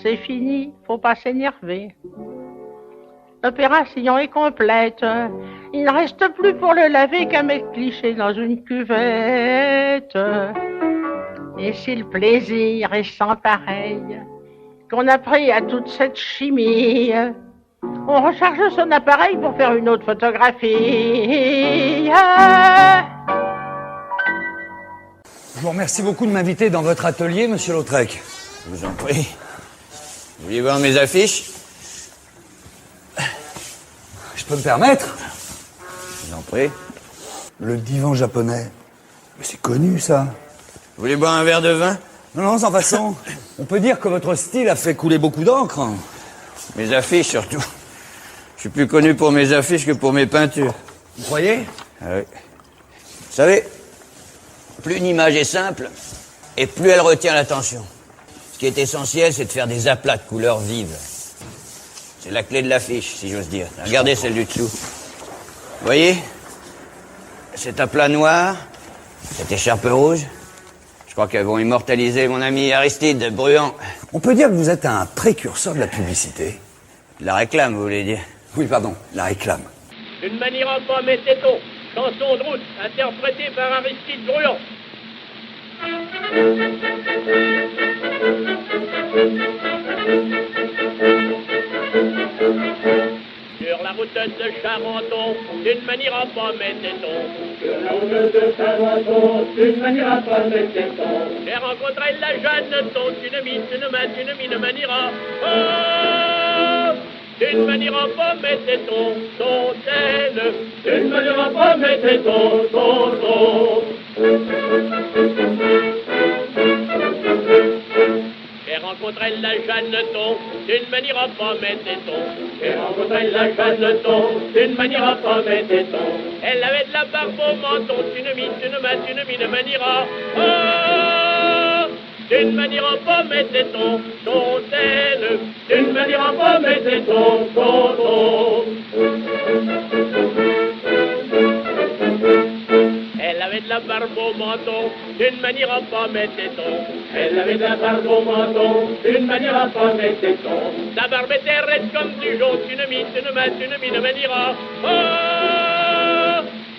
C'est fini, faut pas s'énerver. L'opération est complète. Il ne reste plus pour le laver qu'à mettre cliché dans une cuvette. Et si le plaisir est sans pareil, qu'on a pris à toute cette chimie, on recharge son appareil pour faire une autre photographie. Je vous remercie beaucoup de m'inviter dans votre atelier, monsieur Lautrec. Je vous en prie. Vous vouliez voir mes affiches? Je peux me permettre? Je vous en prie. Le divan japonais. Mais c'est connu, ça. Vous voulez boire un verre de vin? Non, sans façon. On peut dire que votre style a fait couler beaucoup d'encre. Mes affiches, surtout. Je suis plus connu pour mes affiches que pour mes peintures. Vous croyez? Ah oui. Vous savez, plus une image est simple, et plus elle retient l'attention. Ce qui est essentiel, c'est de faire des aplats de couleurs vives. C'est la clé de l'affiche, si j'ose dire. Regardez celle du dessous. Vous voyez? Cet aplat noir, cette écharpe rouge, je crois qu'elles vont immortaliser mon ami Aristide Bruand. On peut dire que vous êtes un précurseur de la publicité. De la réclame, vous voulez dire? Oui, pardon, la réclame. Une manière en pomme et téton, chanson de route, interprétée par Aristide Bruand. Sur la route de Charenton, d'une manière en pomme et téton. Sur la route de Charenton, d'une manière en pomme et téton. J'ai rencontré la jeune ton, une mine maniera. Oh, d'une manière en pomme et téton, sont-elles. D'une manière en pomme et téton, sont. J'ai rencontré la Jeanneton, d'une manière en pomme et téton. J'ai rencontré la Jeanneton, d'une manière en pomme et téton. Elle avait de la barbe au menton, une mine maniera. Oh, d'une manière en pomme et téton, sont-elles. D'une manière en pomme et téton, sont. Elle avait de la barbe au menton, d'une manière en pomme et téton. Elle avait de la barbe au menton, d'une manière en pomme et téton. Sa barbe était raide comme du jonc, une mine maniera. Oh,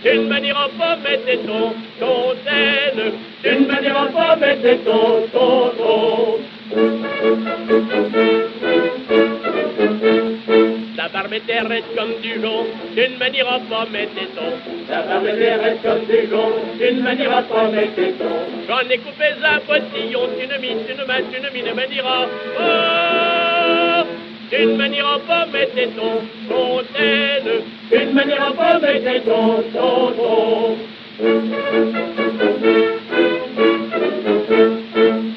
d'une manière en pomme et téton, sont-elles. D'une manière en pomme et téton, sont. Sa barbe était raide comme du jonc, d'une manière en pomme et téton. Sa barbe était raide comme du jonc, d'une manière en pomme et téton. J'en ai coupé un potillon, une mine maniera. Oh, d'une manière en pomme et téton, sont-elles. D'une manière en pomme et téton, sont.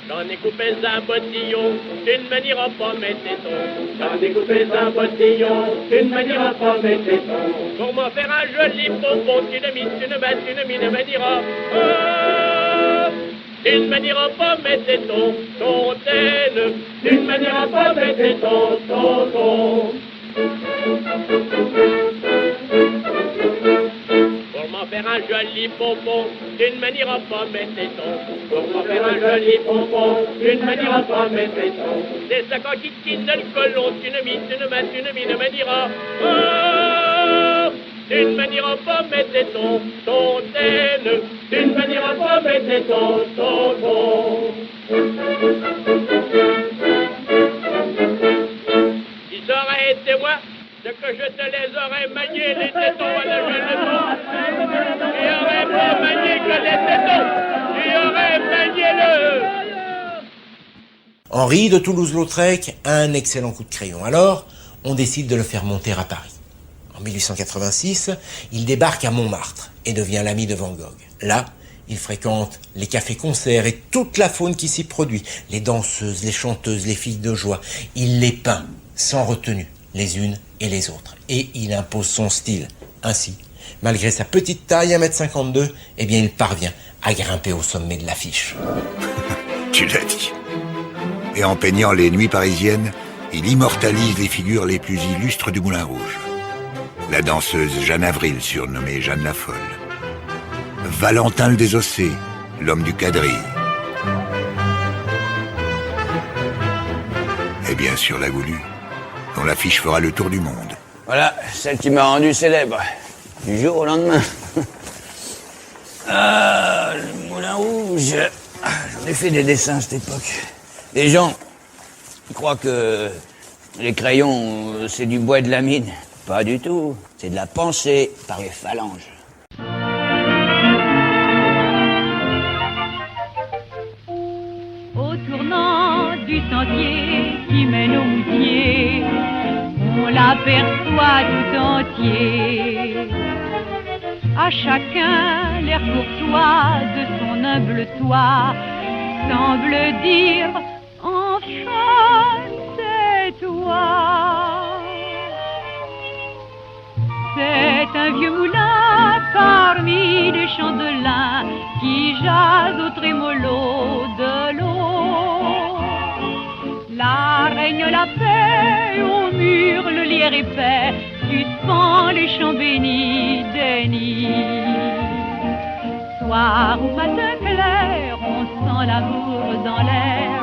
J'en ai coupé un potillon, d'une manière en pomme et téton. J'en ai coupé un potillon, d'une manière en pomme et téton. Pour m'en faire un joli pompon, une mine maniera. Oh, Tu ne me diras pas, mais c'est ton fontaine. Tu ne me diras pas, mais c'est ton. Pour m'en faire un joli pompon, tu ne me diras pas, mais c'est ton. Pour m'en faire un joli pompon, tu ne me diras pas, mais c'est ton. C'est ça quand qui quitte le colon, tu ne me diras. Oh, tu ne me diras pas, mais c'est ton fontaine. Tu ne me diras pas, mais c'est ton. Si ça aurait été moi, c'est que je te les aurais maniés, les tétons à la jeune de tu aurais pas manié que les tétons, tu aurais manié le... Henri de Toulouse-Lautrec a un excellent coup de crayon. Alors, on décide de le faire monter à Paris. En 1886, il débarque à Montmartre et devient l'ami de Van Gogh. Là, il fréquente les cafés-concerts et toute la faune qui s'y produit. Les danseuses, les chanteuses, les filles de joie. Il les peint sans retenue, les unes et les autres. Et il impose son style. Ainsi, malgré sa petite taille, 1m52, eh bien, il parvient à grimper au sommet de l'affiche. Tu l'as dit. Et en peignant les nuits parisiennes, il immortalise les figures les plus illustres du Moulin Rouge. La danseuse Jeanne Avril, surnommée Jeanne la Folle. Valentin le Désossé, l'homme du quadrille. Et bien sûr la Goulue, dont l'affiche fera le tour du monde. Voilà, celle qui m'a rendu célèbre, du jour au lendemain. Ah, le Moulin Rouge. J'en ai fait des dessins à cette époque. Les gens, ils croient que les crayons, c'est du bois et de la mine. Pas du tout, c'est de la pensée par les phalanges. Au tournant du sentier qui mène au moutier, on l'aperçoit tout entier. À chacun l'air courtois de son humble toit semble dire enfin c'est toi. C'est un vieux moulin parmi les champs de lin qui jase au trémolo de l'eau. Là règne la paix au mur, le lierre épais suspend les champs bénis des nids. Soir ou matin clair, on sent l'amour dans l'air,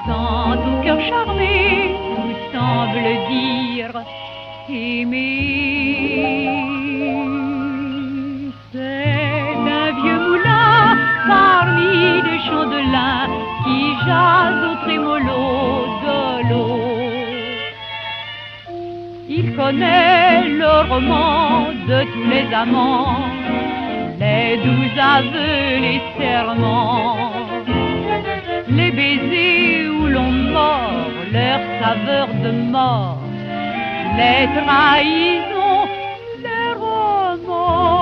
tant au cœur charmé, tout semble dire aimer. C'est un vieux moulin parmi les champs de lin qui jase au trémolo de l'eau. Il connaît le roman de tous les amants, les doux aveux, les serments, les baisers où l'on mord leur saveur de mort, les trahisons, les remords.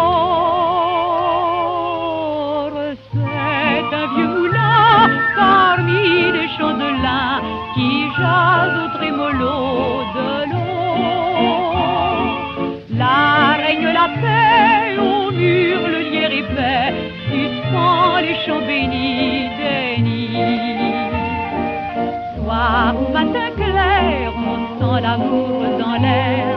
C'est un vieux moulin parmi les champs de lin qui jase au trémolo de l'eau. Là règne la paix au mur, le lierre épais suspend les champs bénis des nids. Soir ou matin clair, on sent l'amour dans l'air,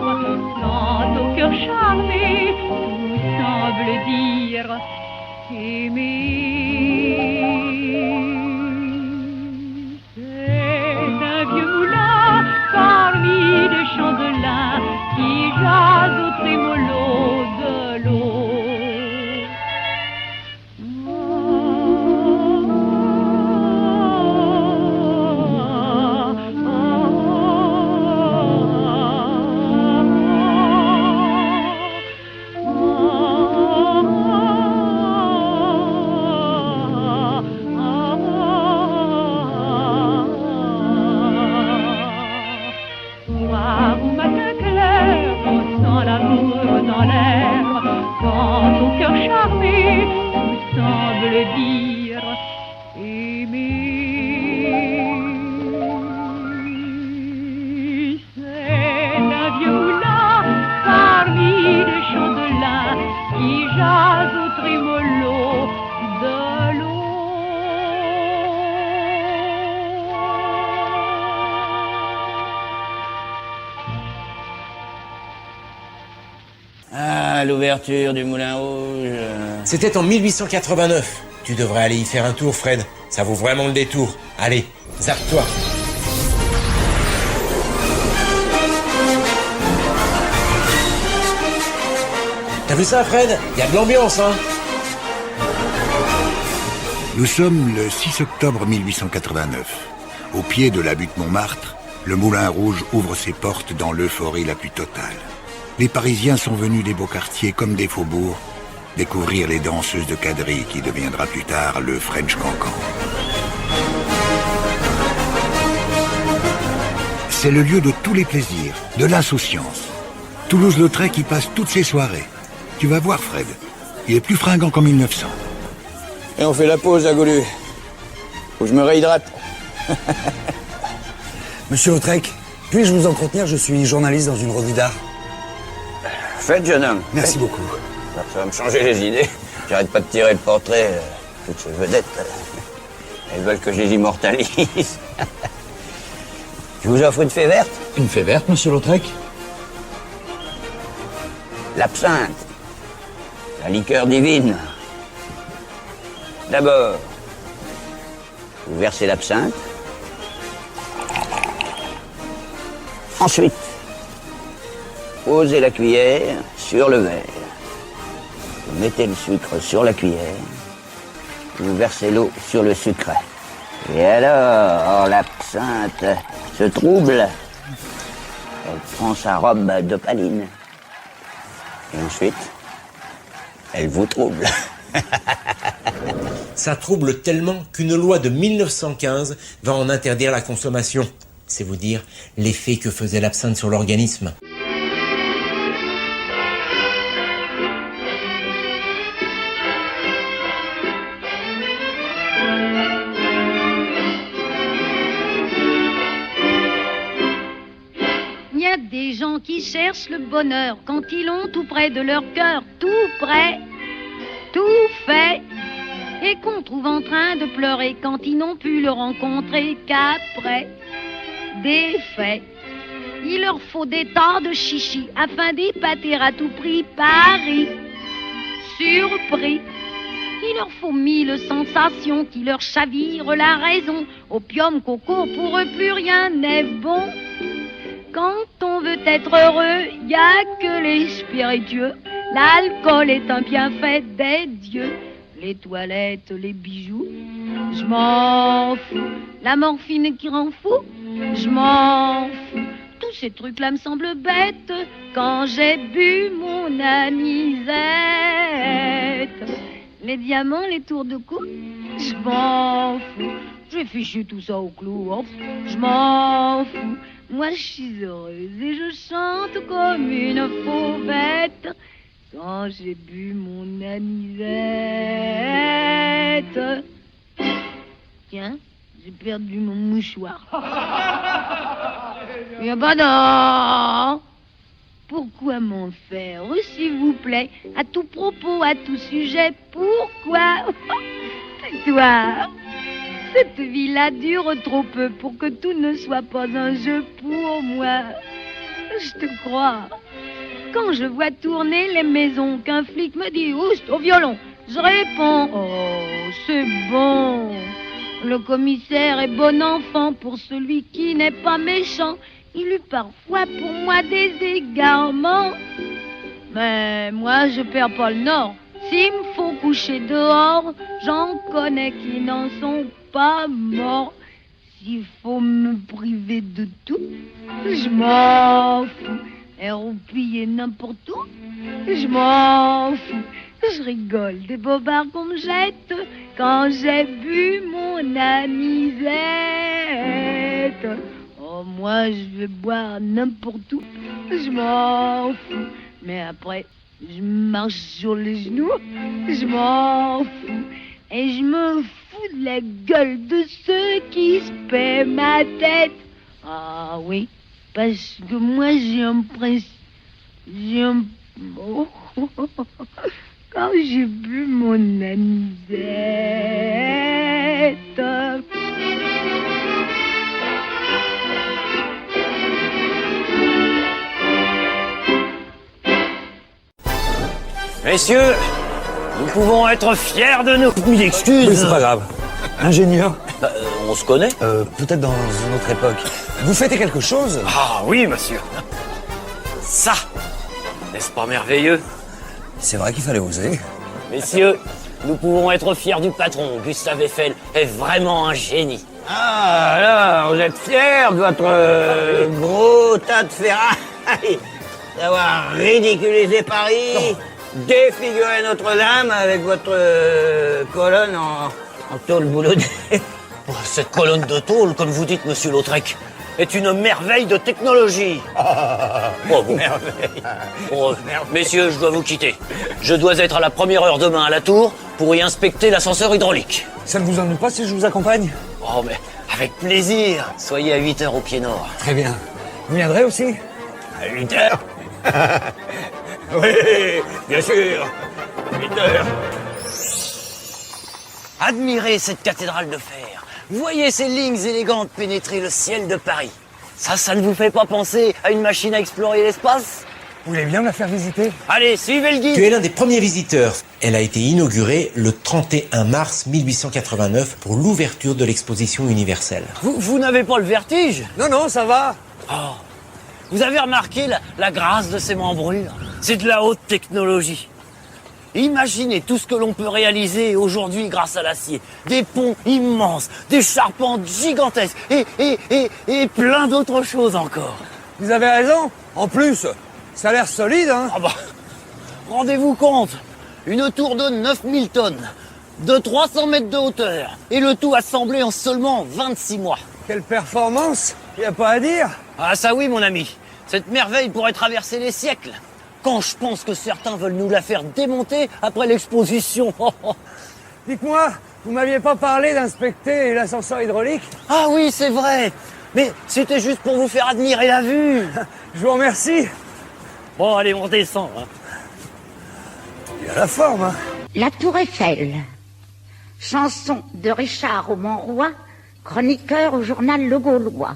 quand au cœur charmé, tout semble dire aimer. C'est un vieux moulin parmi les champs de lin qui jase au trémolo de l'eau. Ah, l'ouverture du Moulin Rouge. C'était en 1889. Tu devrais aller y faire un tour, Fred. Ça vaut vraiment le détour. Allez, zappe-toi. T'as vu ça, Fred? Y a de l'ambiance, hein? Nous sommes le 6 octobre 1889. Au pied de la butte Montmartre, le Moulin Rouge ouvre ses portes dans l'euphorie la plus totale. Les Parisiens sont venus des beaux quartiers comme des faubourgs découvrir les danseuses de quadrille qui deviendra plus tard le French Cancan. C'est le lieu de tous les plaisirs, de l'insouciance. Toulouse-Lautrec y passe toutes ses soirées. Tu vas voir, Fred, il est plus fringant qu'en 1900. Et on fait la pause à Golu. Faut que je me réhydrate. Monsieur Lautrec, puis-je vous entretenir? Je suis journaliste dans une revue d'art. Faites, jeune homme. Merci beaucoup. Ça va me changer les idées. J'arrête pas de tirer le portrait. Toutes ces vedettes, elles veulent que je les immortalise. Je vous offre une fée verte? Une fée verte, monsieur Lautrec? L'absinthe. La liqueur divine. D'abord, vous versez l'absinthe. Ensuite, posez la cuillère sur le verre. Vous mettez le sucre sur la cuillère. Vous versez l'eau sur le sucre. Et alors, l'absinthe se trouble. Elle prend sa robe d'opaline. Et ensuite, elle vous trouble. Ça trouble tellement qu'une loi de 1915 va en interdire la consommation. C'est vous dire l'effet que faisait l'absinthe sur l'organisme. Il y a des gens qui cherchent le bonheur quand ils l'ont tout près de leur cœur, tout près, tout fait, et qu'on trouve en train de pleurer quand ils n'ont pu le rencontrer qu'après des faits. Il leur faut des tas de chichis afin d'épater à tout prix Paris. Surpris, il leur faut 1000 sensations qui leur chavirent la raison. Opium, coco, pour eux plus rien n'est bon. Quand on veut être heureux, y a que les spiritueux. L'alcool est un bienfait des dieux. Les toilettes, les bijoux, je m'en fous. La morphine qui rend fou, je m'en fous. Tous ces trucs-là me semblent bêtes quand j'ai bu mon anisette. Les diamants, les tours de cou, je m'en fous. J'ai fichu tout ça au clou, oh, je m'en fous. Moi, je suis heureuse et je chante comme une fauvette quand j'ai bu mon anisette. Tiens, j'ai perdu mon mouchoir. Eh ben non! Pourquoi m'en faire, s'il vous plaît, à tout propos, à tout sujet? Pourquoi? Tais-toi! Cette vie-là dure trop peu pour que tout ne soit pas un jeu pour moi. Je te crois. Quand je vois tourner les maisons, qu'un flic me dit « Oust, au violon », je réponds « Oh, c'est bon ». Le commissaire est bon enfant pour celui qui n'est pas méchant. Il eut parfois pour moi des égarements. Mais moi, je perds pas le nord. S'il me faut coucher dehors, j'en connais qui n'en sont pas morts. S'il faut me priver de tout, je m'en fous. Et roupiller n'importe où, je m'en fous. Je rigole des bobards qu'on me jette quand j'ai bu mon anisette. Oh, moi, je vais boire n'importe où, je m'en fous. Mais après, je marche sur les genoux, je m'en fous. Et je me fous de la gueule de ceux qui se paient ma tête. Ah oui, parce que moi j'ai un principe. Oh, quand j'ai bu mon anisette. Messieurs, nous pouvons être fiers de nous. Mille excuses. Oui, c'est pas grave. Ingénieur. On se connaît. Peut-être dans une autre époque. Vous fêtez quelque chose? Ah oui, monsieur. Ça, n'est-ce pas merveilleux? C'est vrai qu'il fallait oser. Messieurs, nous pouvons être fiers du patron. Gustave Eiffel est vraiment un génie. Ah, là, vous êtes fiers de votre gros tas de ferraille d'avoir ridiculisé Paris, défiguré Notre-Dame avec votre colonne en tôle boulonnée. Oh, cette colonne de tôle, comme vous dites, monsieur Lautrec, est une merveille de technologie. Oh, bon. Merveille. Oh, messieurs, je dois vous quitter. Je dois être à la première heure demain à la tour pour y inspecter l'ascenseur hydraulique. Ça ne vous ennuie pas si je vous accompagne? Oh, mais avec plaisir. Soyez à 8h au pied nord. Très bien. Vous viendrez aussi? À 8h? Oui, bien sûr. 8h. Admirez cette cathédrale de fer. Voyez ces lignes élégantes pénétrer le ciel de Paris. Ça ne vous fait pas penser à une machine à explorer l'espace? Vous voulez bien me la faire visiter? Allez, suivez le guide. Tu es l'un des premiers visiteurs. Elle a été inaugurée le 31 mars 1889 pour l'ouverture de l'exposition universelle. Vous n'avez pas le vertige? Non, ça va. Oh. Vous avez remarqué la grâce de ces membrures? C'est de la haute technologie. Imaginez tout ce que l'on peut réaliser aujourd'hui grâce à l'acier. Des ponts immenses, des charpentes gigantesques et plein d'autres choses encore. Vous avez raison. En plus, ça a l'air solide, hein? Ah bah, rendez-vous compte, une tour de 9000 tonnes, de 300 mètres de hauteur, et le tout assemblé en seulement 26 mois. Quelle performance, y a pas à dire. Ah ça oui mon ami, cette merveille pourrait traverser les siècles. Quand je pense que certains veulent nous la faire démonter après l'exposition. Dites-moi, vous m'aviez pas parlé d'inspecter l'ascenseur hydraulique? Ah oui, c'est vrai. Mais c'était juste pour vous faire admirer la vue. Je vous remercie. Bon, allez, on descend. Hein. Il a la forme, hein. La Tour Eiffel. Chanson de Richard Aumonroy, chroniqueur au journal Le Gaulois.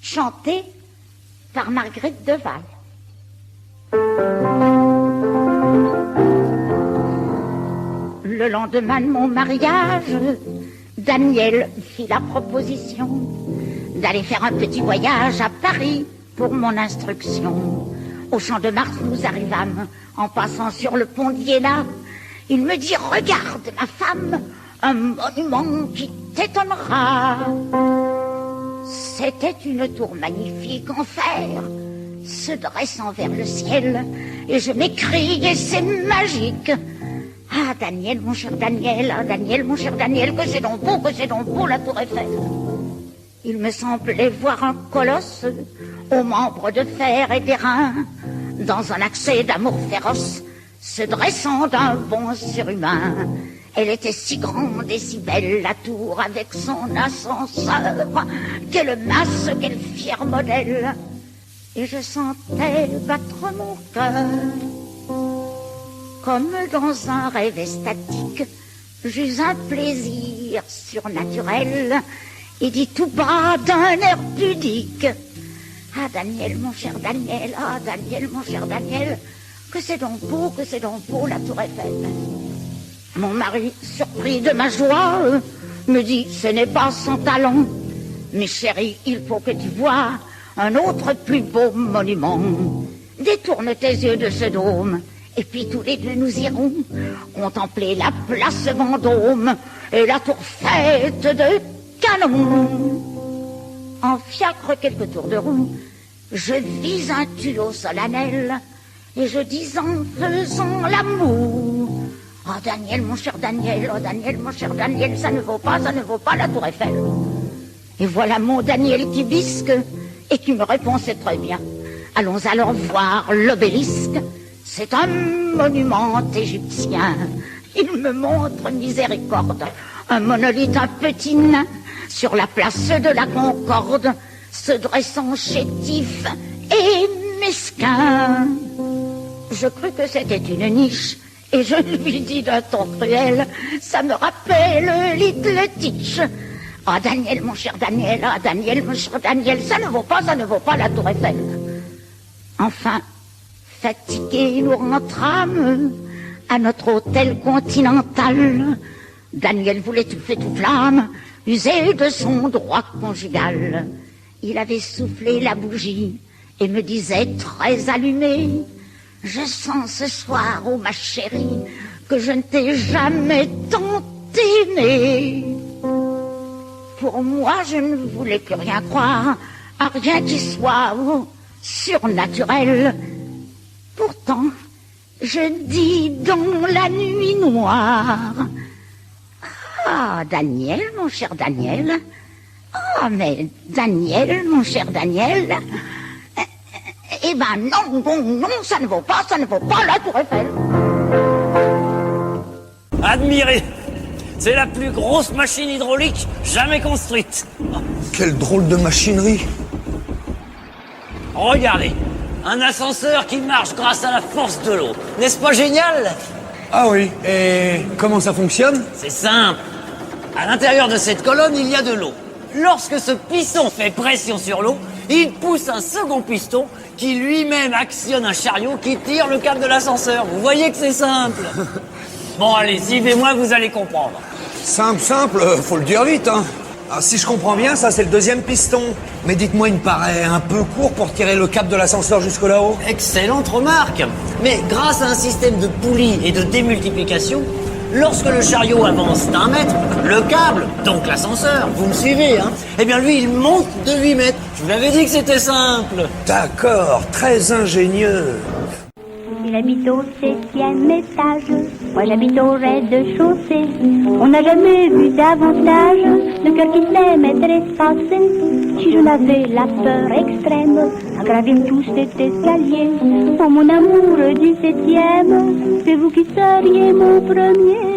Chantée par Marguerite Deval. Le lendemain de mon mariage, Daniel fit la proposition d'aller faire un petit voyage à Paris pour mon instruction. Au Champ de Mars, nous arrivâmes en passant sur le pont d'Iéna. Il me dit, regarde ma femme, un monument qui t'étonnera. C'était une tour magnifique en fer, se dressant vers le ciel, et je m'écriai, c'est magique. Ah, Daniel, mon cher Daniel, ah, Daniel, mon cher Daniel, que c'est donc beau, la Tour Eiffel. Il me semblait voir un colosse aux membres de fer et d'airain, dans un accès d'amour féroce, se dressant d'un bond surhumain. Elle était si grande et si belle, la tour, avec son ascenseur. Quelle masse, quel fier modèle. Et je sentais battre mon cœur. Comme dans un rêve extatique, j'eus un plaisir surnaturel et dit tout bas d'un air pudique. Ah, Daniel, mon cher Daniel, ah, Daniel, mon cher Daniel, que c'est donc beau, la Tour Eiffel. Mon mari, surpris de ma joie, me dit, ce n'est pas sans talent. Mais chérie, il faut que tu vois un autre plus beau monument. Détourne tes yeux de ce dôme, et puis tous les deux nous irons contempler la place Vendôme et la tour faite de canons. En fiacre quelques tours de roue, je vis un tuyau solennel, et je dis en faisant l'amour. Oh Daniel, mon cher Daniel, oh Daniel, mon cher Daniel, ça ne vaut pas la Tour Eiffel. Et voilà mon Daniel qui bisque et qui me répond, c'est très bien. Allons alors voir l'obélisque, c'est un monument égyptien. Il me montre miséricorde, un monolithe, un petit nain, sur la place de la Concorde, se dressant chétif et mesquin. Je crus que c'était une niche, et je lui dis d'un ton cruel, ça me rappelle Little Teach. Ah, Daniel, mon cher Daniel, ah, Daniel, mon cher Daniel, ça ne vaut pas la Tour Eiffel. Enfin, Fatigués, nous rentrâmes à notre hôtel continental. Daniel voulait tout feu, tout flamme, user de son droit conjugal. Il avait soufflé la bougie et me disait très allumé: je sens ce soir, oh ma chérie, que je ne t'ai jamais tant aimé. Pour moi, je ne voulais plus rien croire à rien qui soit surnaturel. Pourtant, je dis dans la nuit noire: ah, Daniel, mon cher Daniel. Ah, mais Daniel, mon cher Daniel. Eh ben non, ça ne vaut pas la Tour Eiffel. Admirez, c'est la plus grosse machine hydraulique jamais construite. Quelle drôle de machinerie. Regardez, un ascenseur qui marche grâce à la force de l'eau. N'est-ce pas génial? Ah oui, et comment ça fonctionne? C'est simple. À l'intérieur de cette colonne, il y a de l'eau. Lorsque ce piston fait pression sur l'eau, il pousse un second piston qui lui-même actionne un chariot qui tire le câble de l'ascenseur. Vous voyez que c'est simple. Bon, allez, suivez-moi, vous allez comprendre. Simple, faut le dire vite, hein. Ah, si je comprends bien, ça c'est le deuxième piston. Mais dites-moi, il me paraît un peu court pour tirer le câble de l'ascenseur jusque là-haut. Excellente remarque. Mais grâce à un système de poulies et de démultiplication, lorsque le chariot avance d'1 mètre, le câble, donc l'ascenseur, vous me suivez, hein? Eh bien lui, il monte de 8 mètres. Je vous l'avais dit que c'était simple. D'accord, très ingénieux. Il habite au 7e étage, moi j'habite au rez-de-chaussée. On n'a jamais vu davantage de cœur qui s'aimerait espacé. Si je n'avais la peur extrême à gravir tout cet escalier, pour mon amour du 7e, c'est vous qui seriez mon premier.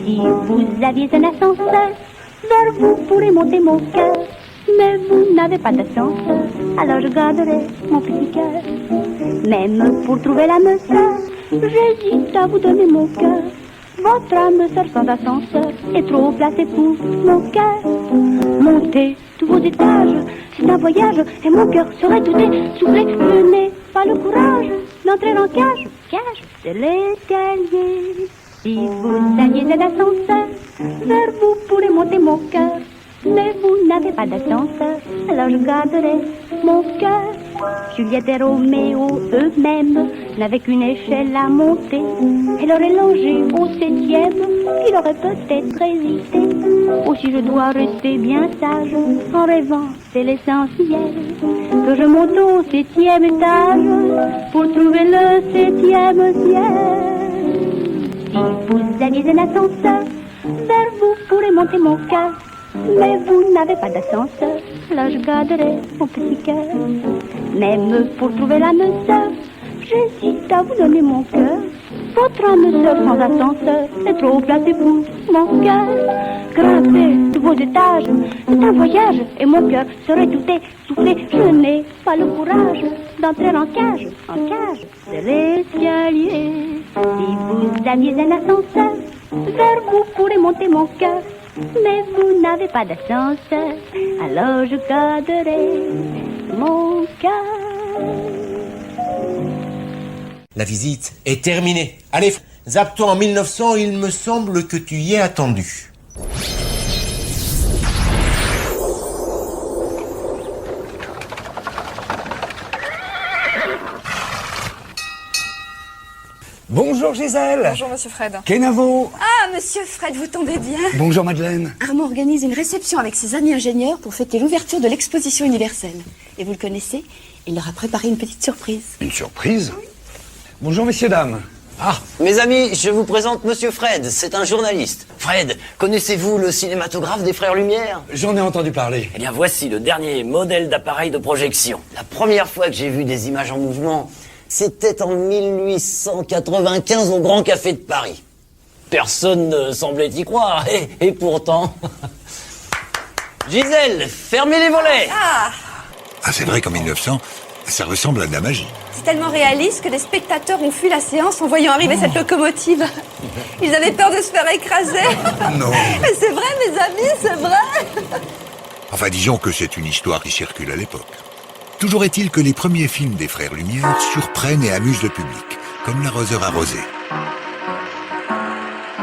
Si vous aviez un ascenseur, vers vous pourrez monter mon cœur. Mais vous n'avez pas d'ascenseur, alors je garderai mon petit cœur. Même pour trouver l'âme sœur, j'hésite à vous donner mon cœur. Votre âme sœur sans ascenseur est trop placée pour mon cœur. Montez tous vos étages, c'est un voyage et mon cœur serait douté. Soufflez, je n'ai pas le courage d'entrer en cage. Cage, c'est l'escalier. Si vous aviez un ascenseur, vers vous pourrez monter mon cœur. Mais vous n'avez pas d'ascenseur, alors je garderai mon cœur. Juliette et Roméo eux-mêmes n'avaient qu'une échelle à monter. Elle aurait longé au 7e, il aurait peut-être hésité. Aussi je dois rester bien sage, en rêvant, c'est l'essentiel. Que je monte au 7e étage, pour trouver le 7e ciel. Si vous aviez un ascenseur, vers vous pourrez monter mon cœur. Mais vous n'avez pas d'ascenseur, là je garderai mon petit cœur. Même pour trouver l'âme sœur, j'hésite à vous donner mon cœur. Votre âme sœur sans ascenseur est trop placée pour mon cœur. Grimper tous vos étages, c'est un voyage et mon cœur serait tout essoufflé. Je n'ai pas le courage d'entrer en cage, c'est l'escalier. Si vous aviez un ascenseur, vers vous pourrez monter mon cœur. Mais vous n'avez pas d'ascenseur, alors je garderai mon cœur. La visite est terminée. Allez, zappe-toi en 1900, il me semble que tu y es attendu. Bonjour Gisèle. Bonjour Monsieur Fred. Kenavo. Ah, Monsieur Fred, vous tombez bien. Bonjour Madeleine. Armand organise une réception avec ses amis ingénieurs pour fêter l'ouverture de l'exposition universelle. Et vous le connaissez, il leur a préparé une petite surprise. Une surprise? Bonjour messieurs, dames. Ah, mes amis, je vous présente Monsieur Fred, c'est un journaliste. Fred, connaissez-vous le cinématographe des Frères Lumière? J'en ai entendu parler. Eh bien, voici le dernier modèle d'appareil de projection. La première fois que j'ai vu des images en mouvement, c'était en 1895 au Grand Café de Paris. Personne ne semblait y croire, et pourtant... Gisèle, fermez les volets. Ah, c'est vrai qu'en 1900, ça ressemble à de la magie. C'est tellement réaliste que les spectateurs ont fui la séance en voyant arriver cette locomotive. Ils avaient peur de se faire écraser. Non. Mais c'est vrai, mes amis, c'est vrai. Enfin, disons que c'est une histoire qui circule à l'époque. Toujours est-il que les premiers films des Frères Lumière surprennent et amusent le public, comme L'arroseur arrosé.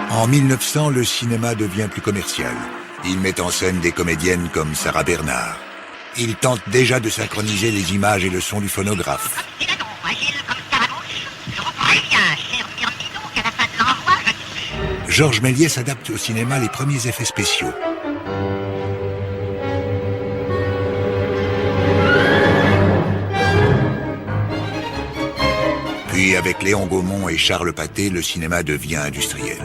En 1900, le cinéma devient plus commercial. Il met en scène des comédiennes comme Sarah Bernard. Il tente déjà de synchroniser les images et le son du phonographe. Georges Méliès adapte au cinéma les premiers effets spéciaux. Puis avec Léon Gaumont et Charles Pathé, le cinéma devient industriel.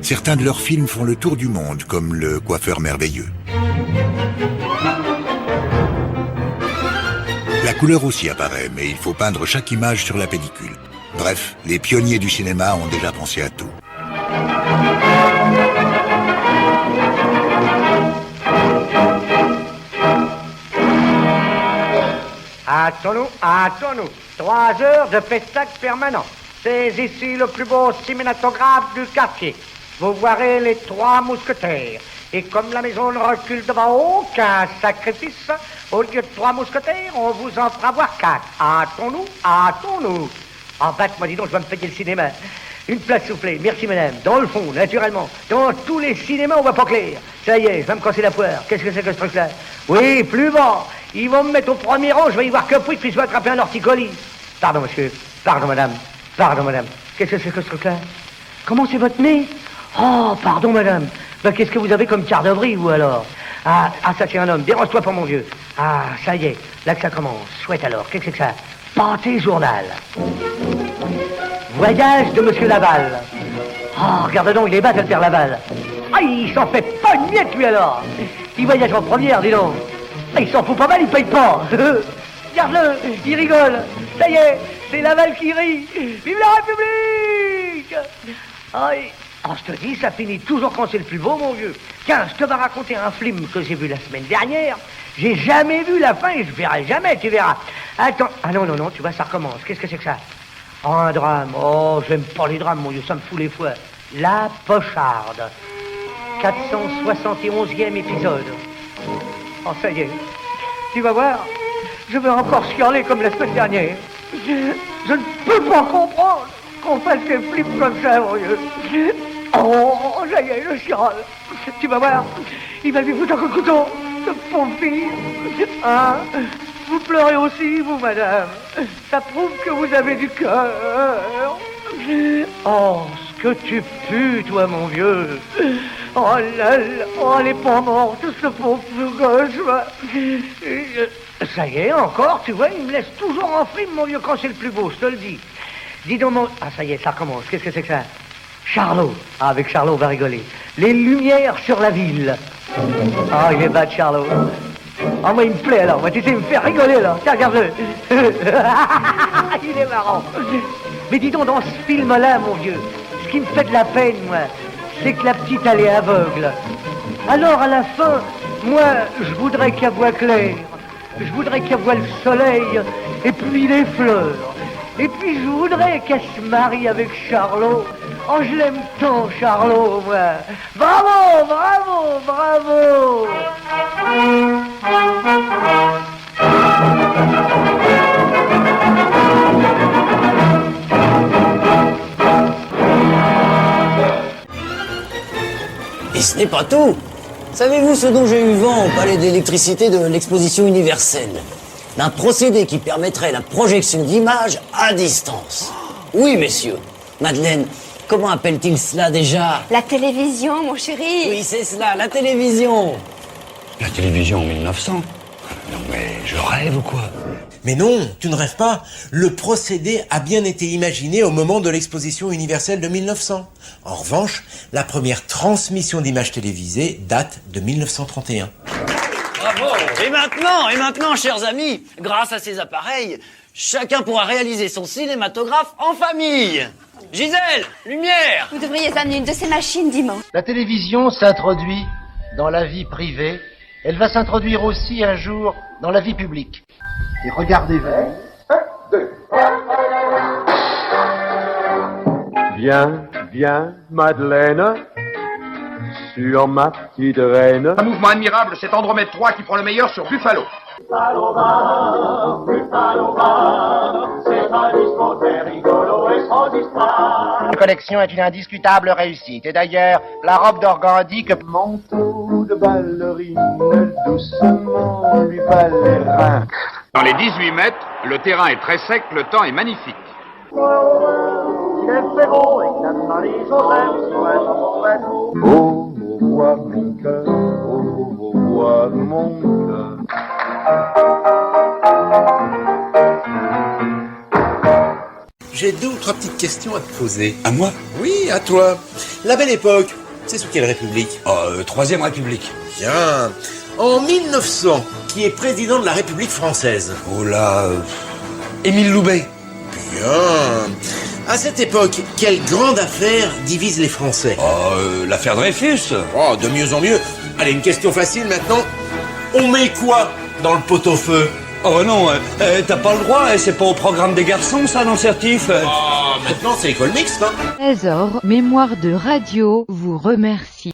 Certains de leurs films font le tour du monde, comme Le Coiffeur merveilleux. La couleur aussi apparaît, mais il faut peindre chaque image sur la pellicule. Bref, les pionniers du cinéma ont déjà pensé à tout. Hâtons-nous. 3 heures de spectacle permanent. C'est ici le plus beau cinématographe du quartier. Vous verrez les 3 mousquetaires. Et comme la maison ne recule devant aucun sacrifice, au lieu de 3 mousquetaires, on vous en fera voir 4. Hâtons-nous. En fait, moi dis donc, je vais me payer le cinéma. Une place soufflée, merci madame. Dans le fond, naturellement. Dans tous les cinémas, on voit pas clair. Ça y est, je vais me casser la poire. Qu'est-ce que c'est que ce truc-là? Oui, plus bas. Ils vont me mettre au premier rang, je vais y voir que puis je vais attraper un horticolis. Pardon, monsieur. Pardon, madame. Qu'est-ce que c'est que ce truc-là? Comment c'est votre nez? Oh, pardon, madame. Ben, qu'est-ce que vous avez comme quart d'abri, vous, alors? Ah, ça, c'est un homme. Dérange-toi pour mon vieux. Ah, ça y est. Là que ça commence. Chouette, alors. Qu'est-ce que c'est que ça? Pâté journal. Voyage de monsieur Laval. Oh, regarde donc, il est bas, le père Laval. Ah, il s'en fait pas une miette, lui, alors. Il voyage en première, dis donc. Ah, il s'en fout pas mal, il paye pas. Regarde-le, il rigole. Ça y est, c'est Laval qui rit. Vive la République! Oh, je te dis, ça finit toujours quand c'est le plus beau, mon vieux. Tiens, je te vais raconter un film que j'ai vu la semaine dernière. J'ai jamais vu la fin et je verrai jamais, tu verras. Attends, ah non, tu vois, ça recommence. Qu'est-ce que c'est que ça? Oh, un drame. Oh, j'aime pas les drames, mon vieux, ça me fout les fouets. La Pocharde. 471e épisode. Oh, ça y est. Tu vas voir, je vais encore chialer comme la semaine dernière. Je ne peux pas comprendre qu'on fasse des flips comme ça, mon vieux. Oh, ça y est, je chiale. Tu vas voir, il va lui foutre un coup de couteau, ce pauvre fille. Hein? Vous pleurez aussi, vous, madame. Ça prouve que vous avez du cœur. Oh, ce que tu pues, toi, mon vieux. Oh là là, oh, elle est pas morte, ce pauvre gosse. Ça y est, encore, tu vois, il me laisse toujours en frime, mon vieux, quand c'est le plus beau, je te le dis. Dis donc, mon... Ah, ça y est, ça recommence. Qu'est-ce que c'est que ça? Charlot. Ah, avec Charlot, on va rigoler. Les lumières sur la ville. Ah, il est bas de Charlot. Ah, moi, il me plaît, alors. Moi, tu sais, il me fait rigoler, là. Tiens, regarde-le. Il est marrant. Mais dis donc, dans ce film-là, mon vieux, ce qui me fait de la peine, moi, c'est que la petite, elle est aveugle. Alors, à la fin, moi, je voudrais qu'elle voie clair. Je voudrais qu'elle voie le soleil et puis les fleurs. Et puis, je voudrais qu'elle se marie avec Charlot. Oh, je l'aime tant, Charlot, moi. Bravo, bravo, bravo. Et ce n'est pas tout. Savez-vous ce dont j'ai eu vent au palais d'électricité de l'exposition universelle? D'un procédé qui permettrait la projection d'images à distance. Oui, messieurs. Madeleine, comment appelle-t-il cela déjà? La télévision, mon chéri. Oui, c'est cela, la télévision. La télévision en 1900? Non mais je rêve ou quoi? Mais non, tu ne rêves pas. Le procédé a bien été imaginé au moment de l'exposition universelle de 1900. En revanche, la première transmission d'images télévisées date de 1931. Bravo. Et maintenant, chers amis, grâce à ces appareils, chacun pourra réaliser son cinématographe en famille. Gisèle, lumière. Vous devriez amener une de ces machines dimanche. La télévision s'introduit dans la vie privée. Elle va s'introduire aussi un jour dans la vie publique. Et regardez-vous. 1, 2. Viens, Madeleine, sur ma petite reine. Un mouvement admirable, c'est Andromède 3 qui prend le meilleur sur Buffalo. Paloma, plus Paloma, c'est un disco très rigolo et sans histoire. La collection est une indiscutable réussite. Et d'ailleurs, la robe d'organdi que... Manteau de ballerine, doucement lui va les reins. Dans les 18 mètres, le terrain est très sec, le temps est magnifique. Il est fait beau et que Marie-Joseph soit mon maître. Oh, vois mon cœur, oh, vois mon cœur. J'ai 2 ou 3 petites questions à te poser. À moi? Oui, à toi. La Belle Époque, c'est sous quelle république? Troisième République. Bien. En 1900, qui est président de la République française? Oh là... Émile Loubet. Bien. À cette époque, quelle grande affaire divise les Français? L'affaire Dreyfus. Oh, de mieux en mieux. Allez, une question facile maintenant. On met quoi dans le pot-au-feu? Oh non, t'as pas le droit, c'est pas au programme des garçons ça dans le certif. Oh, maintenant c'est école mixte, hein. Trésor, mémoire de radio, vous remercie.